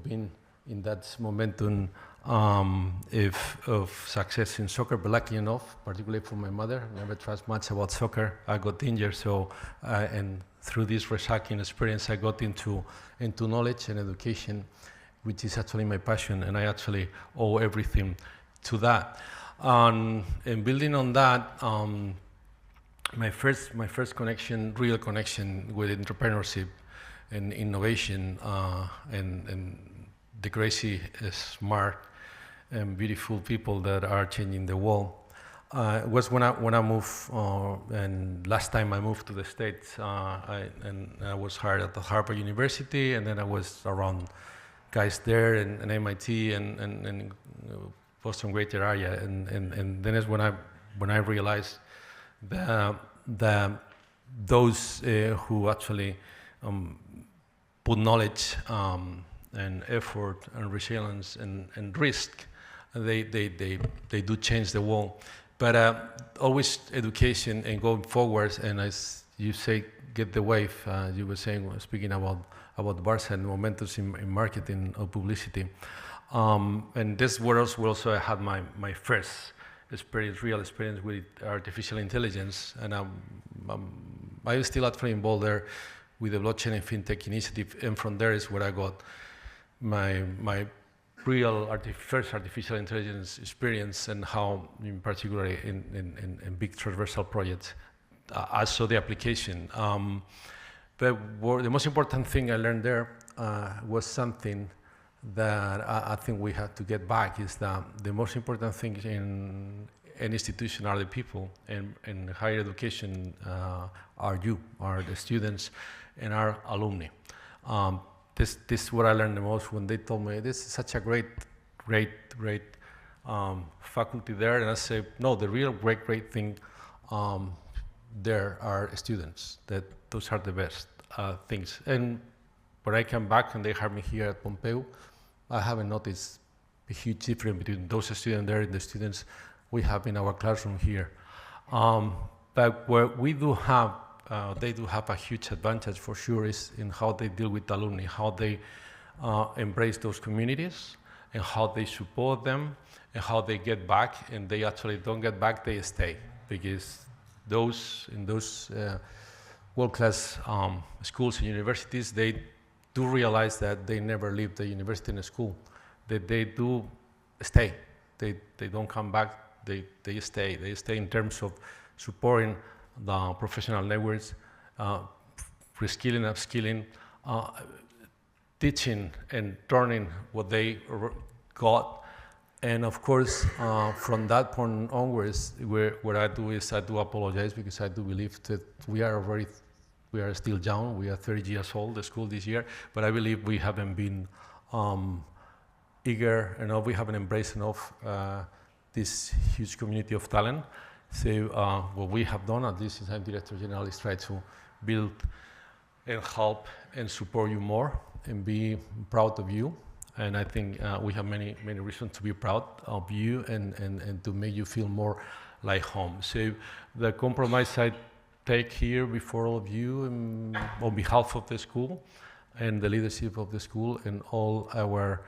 Speaker 9: being in that momentum of success in soccer, but lucky enough, particularly for my mother, never trust much about soccer. I got injured, so and through this recycling experience, I got into knowledge and education, which is actually my passion, and I actually owe everything to that. And building on that, my first connection, real connection with entrepreneurship and innovation, and the crazy, smart, and beautiful people that are changing the world, was when I moved, and last time I moved to the States, I was hired at the Harvard University, and then I was around guys there, and MIT, and Boston greater area, and then is when I realized that those who actually put knowledge and effort and resilience and risk, they do change the world. But always education and going forward, and as you say, get the wave. You were saying, speaking about Barca and momentums in marketing or publicity. And this was also I had my first real experience with artificial intelligence, and I'm still actually involved there with the blockchain and fintech initiative, and from there is where I got my real first artificial intelligence experience, and how, in particular, in big transversal projects, I saw the application. But the most important thing I learned there was something that I think we have to get back, is that the most important thing in an institution are the people, and higher education are the students and our alumni. This is what I learned the most when they told me this is such a great faculty there, and I say, no, the real great thing there are students, that those are the best things. And when I come back and they have me here at Pompeu, I haven't noticed a huge difference between those students there and the students we have in our classroom here. But where we do have, they do have a huge advantage for sure, is in how they deal with alumni, how they embrace those communities, and how they support them, and how they get back, and they actually don't get back, they stay, because in those world-class schools and universities, they do realize that they never leave the university and the school, that they do stay. They don't come back, they stay. They stay in terms of supporting the professional networks, reskilling, upskilling, teaching and turning what they got. And of course, from that point onwards, what I do is I do apologize, because I do believe that we are still young. We are 30 years old, the school this year, but I believe we haven't been eager, we haven't embraced enough this huge community of talent. So what we have done, at least since I'm Director General, is try to build and help and support you more and be proud of you. And I think we have many reasons to be proud of you and to make you feel more like home. So the compromise I take here before all of you on behalf of the school and the leadership of the school and all our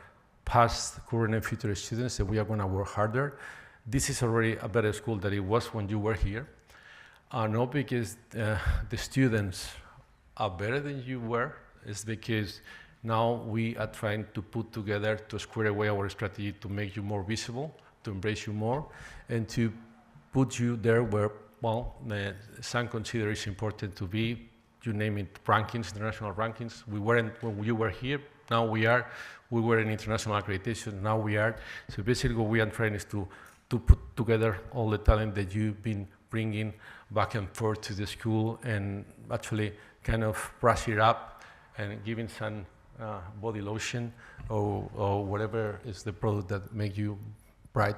Speaker 9: past, current, and future students, that we are going to work harder. This is already a better school than it was when you were here. Not because the students are better than you were, it's because now we are trying to put together, to square away our strategy to make you more visible, to embrace you more, and to put you there where, well, some consider it's important to be. You name it, rankings, international rankings. We weren't when you were here, now we are. We were in international accreditation, now we are. So basically what we are trying is to put together all the talent that you've been bringing back and forth to the school and actually kind of brush it up and giving some body lotion or whatever is the product that make you bright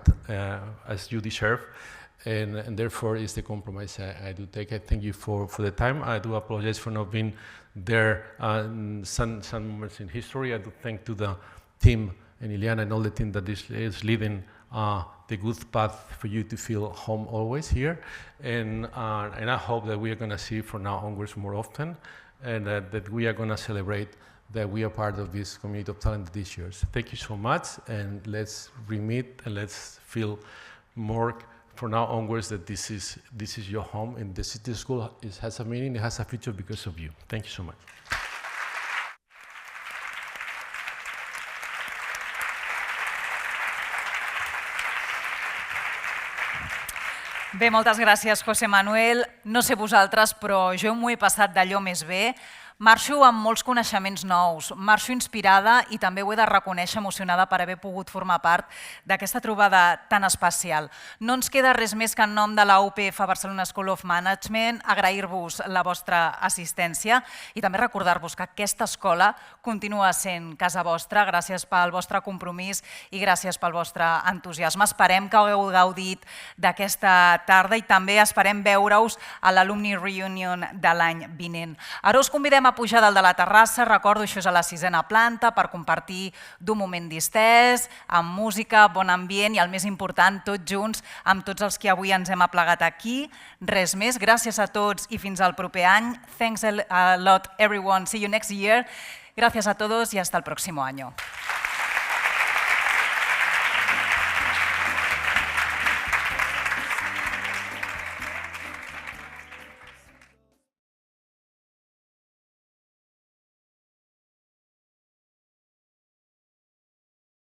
Speaker 9: as you deserve. And therefore is the compromise I do take. I thank you for the time. I do apologize for not being there some moments in history. I do thank to the team and Ileana and all the team that is leading the good path for you to feel home always here. And I hope that we are going to see from now onwards more often, and that we are going to celebrate that we are part of this community of talent this year. So thank you so much, and let's re-meet and let's feel more from now onwards that this is your home, and this school has a meaning, it has a future because of you. Thank you so much.
Speaker 1: Bé, moltes gràcies, José Manuel. No sé vosaltres, però jo m'ho he passat d'allò més bé. Marxo amb molts coneixements nous, marxo inspirada i també ho he de reconèixer emocionada per haver pogut formar part d'aquesta trobada tan especial. No ens queda res més que en nom de la UPF Barcelona School of Management agrair-vos la vostra assistència i també recordar-vos que aquesta escola continua sent casa vostra. Gràcies pel vostre compromís i gràcies pel vostre entusiasme. Esperem que hagueu gaudit d'aquesta tarda i també esperem veure-us a l'Alumni Reunion de l'any vinent. Ara us convidem a pujar dalt de la terrassa, recordo, això és a la 6ª planta, per compartir d'un moment distès, amb música, bon ambient i, el més important, tots junts, amb tots els que avui ens hem aplegat aquí. Res més, gràcies a tots i fins al proper any. Thanks a lot, everyone. See you next year. Gracias a todos y hasta el próximo año.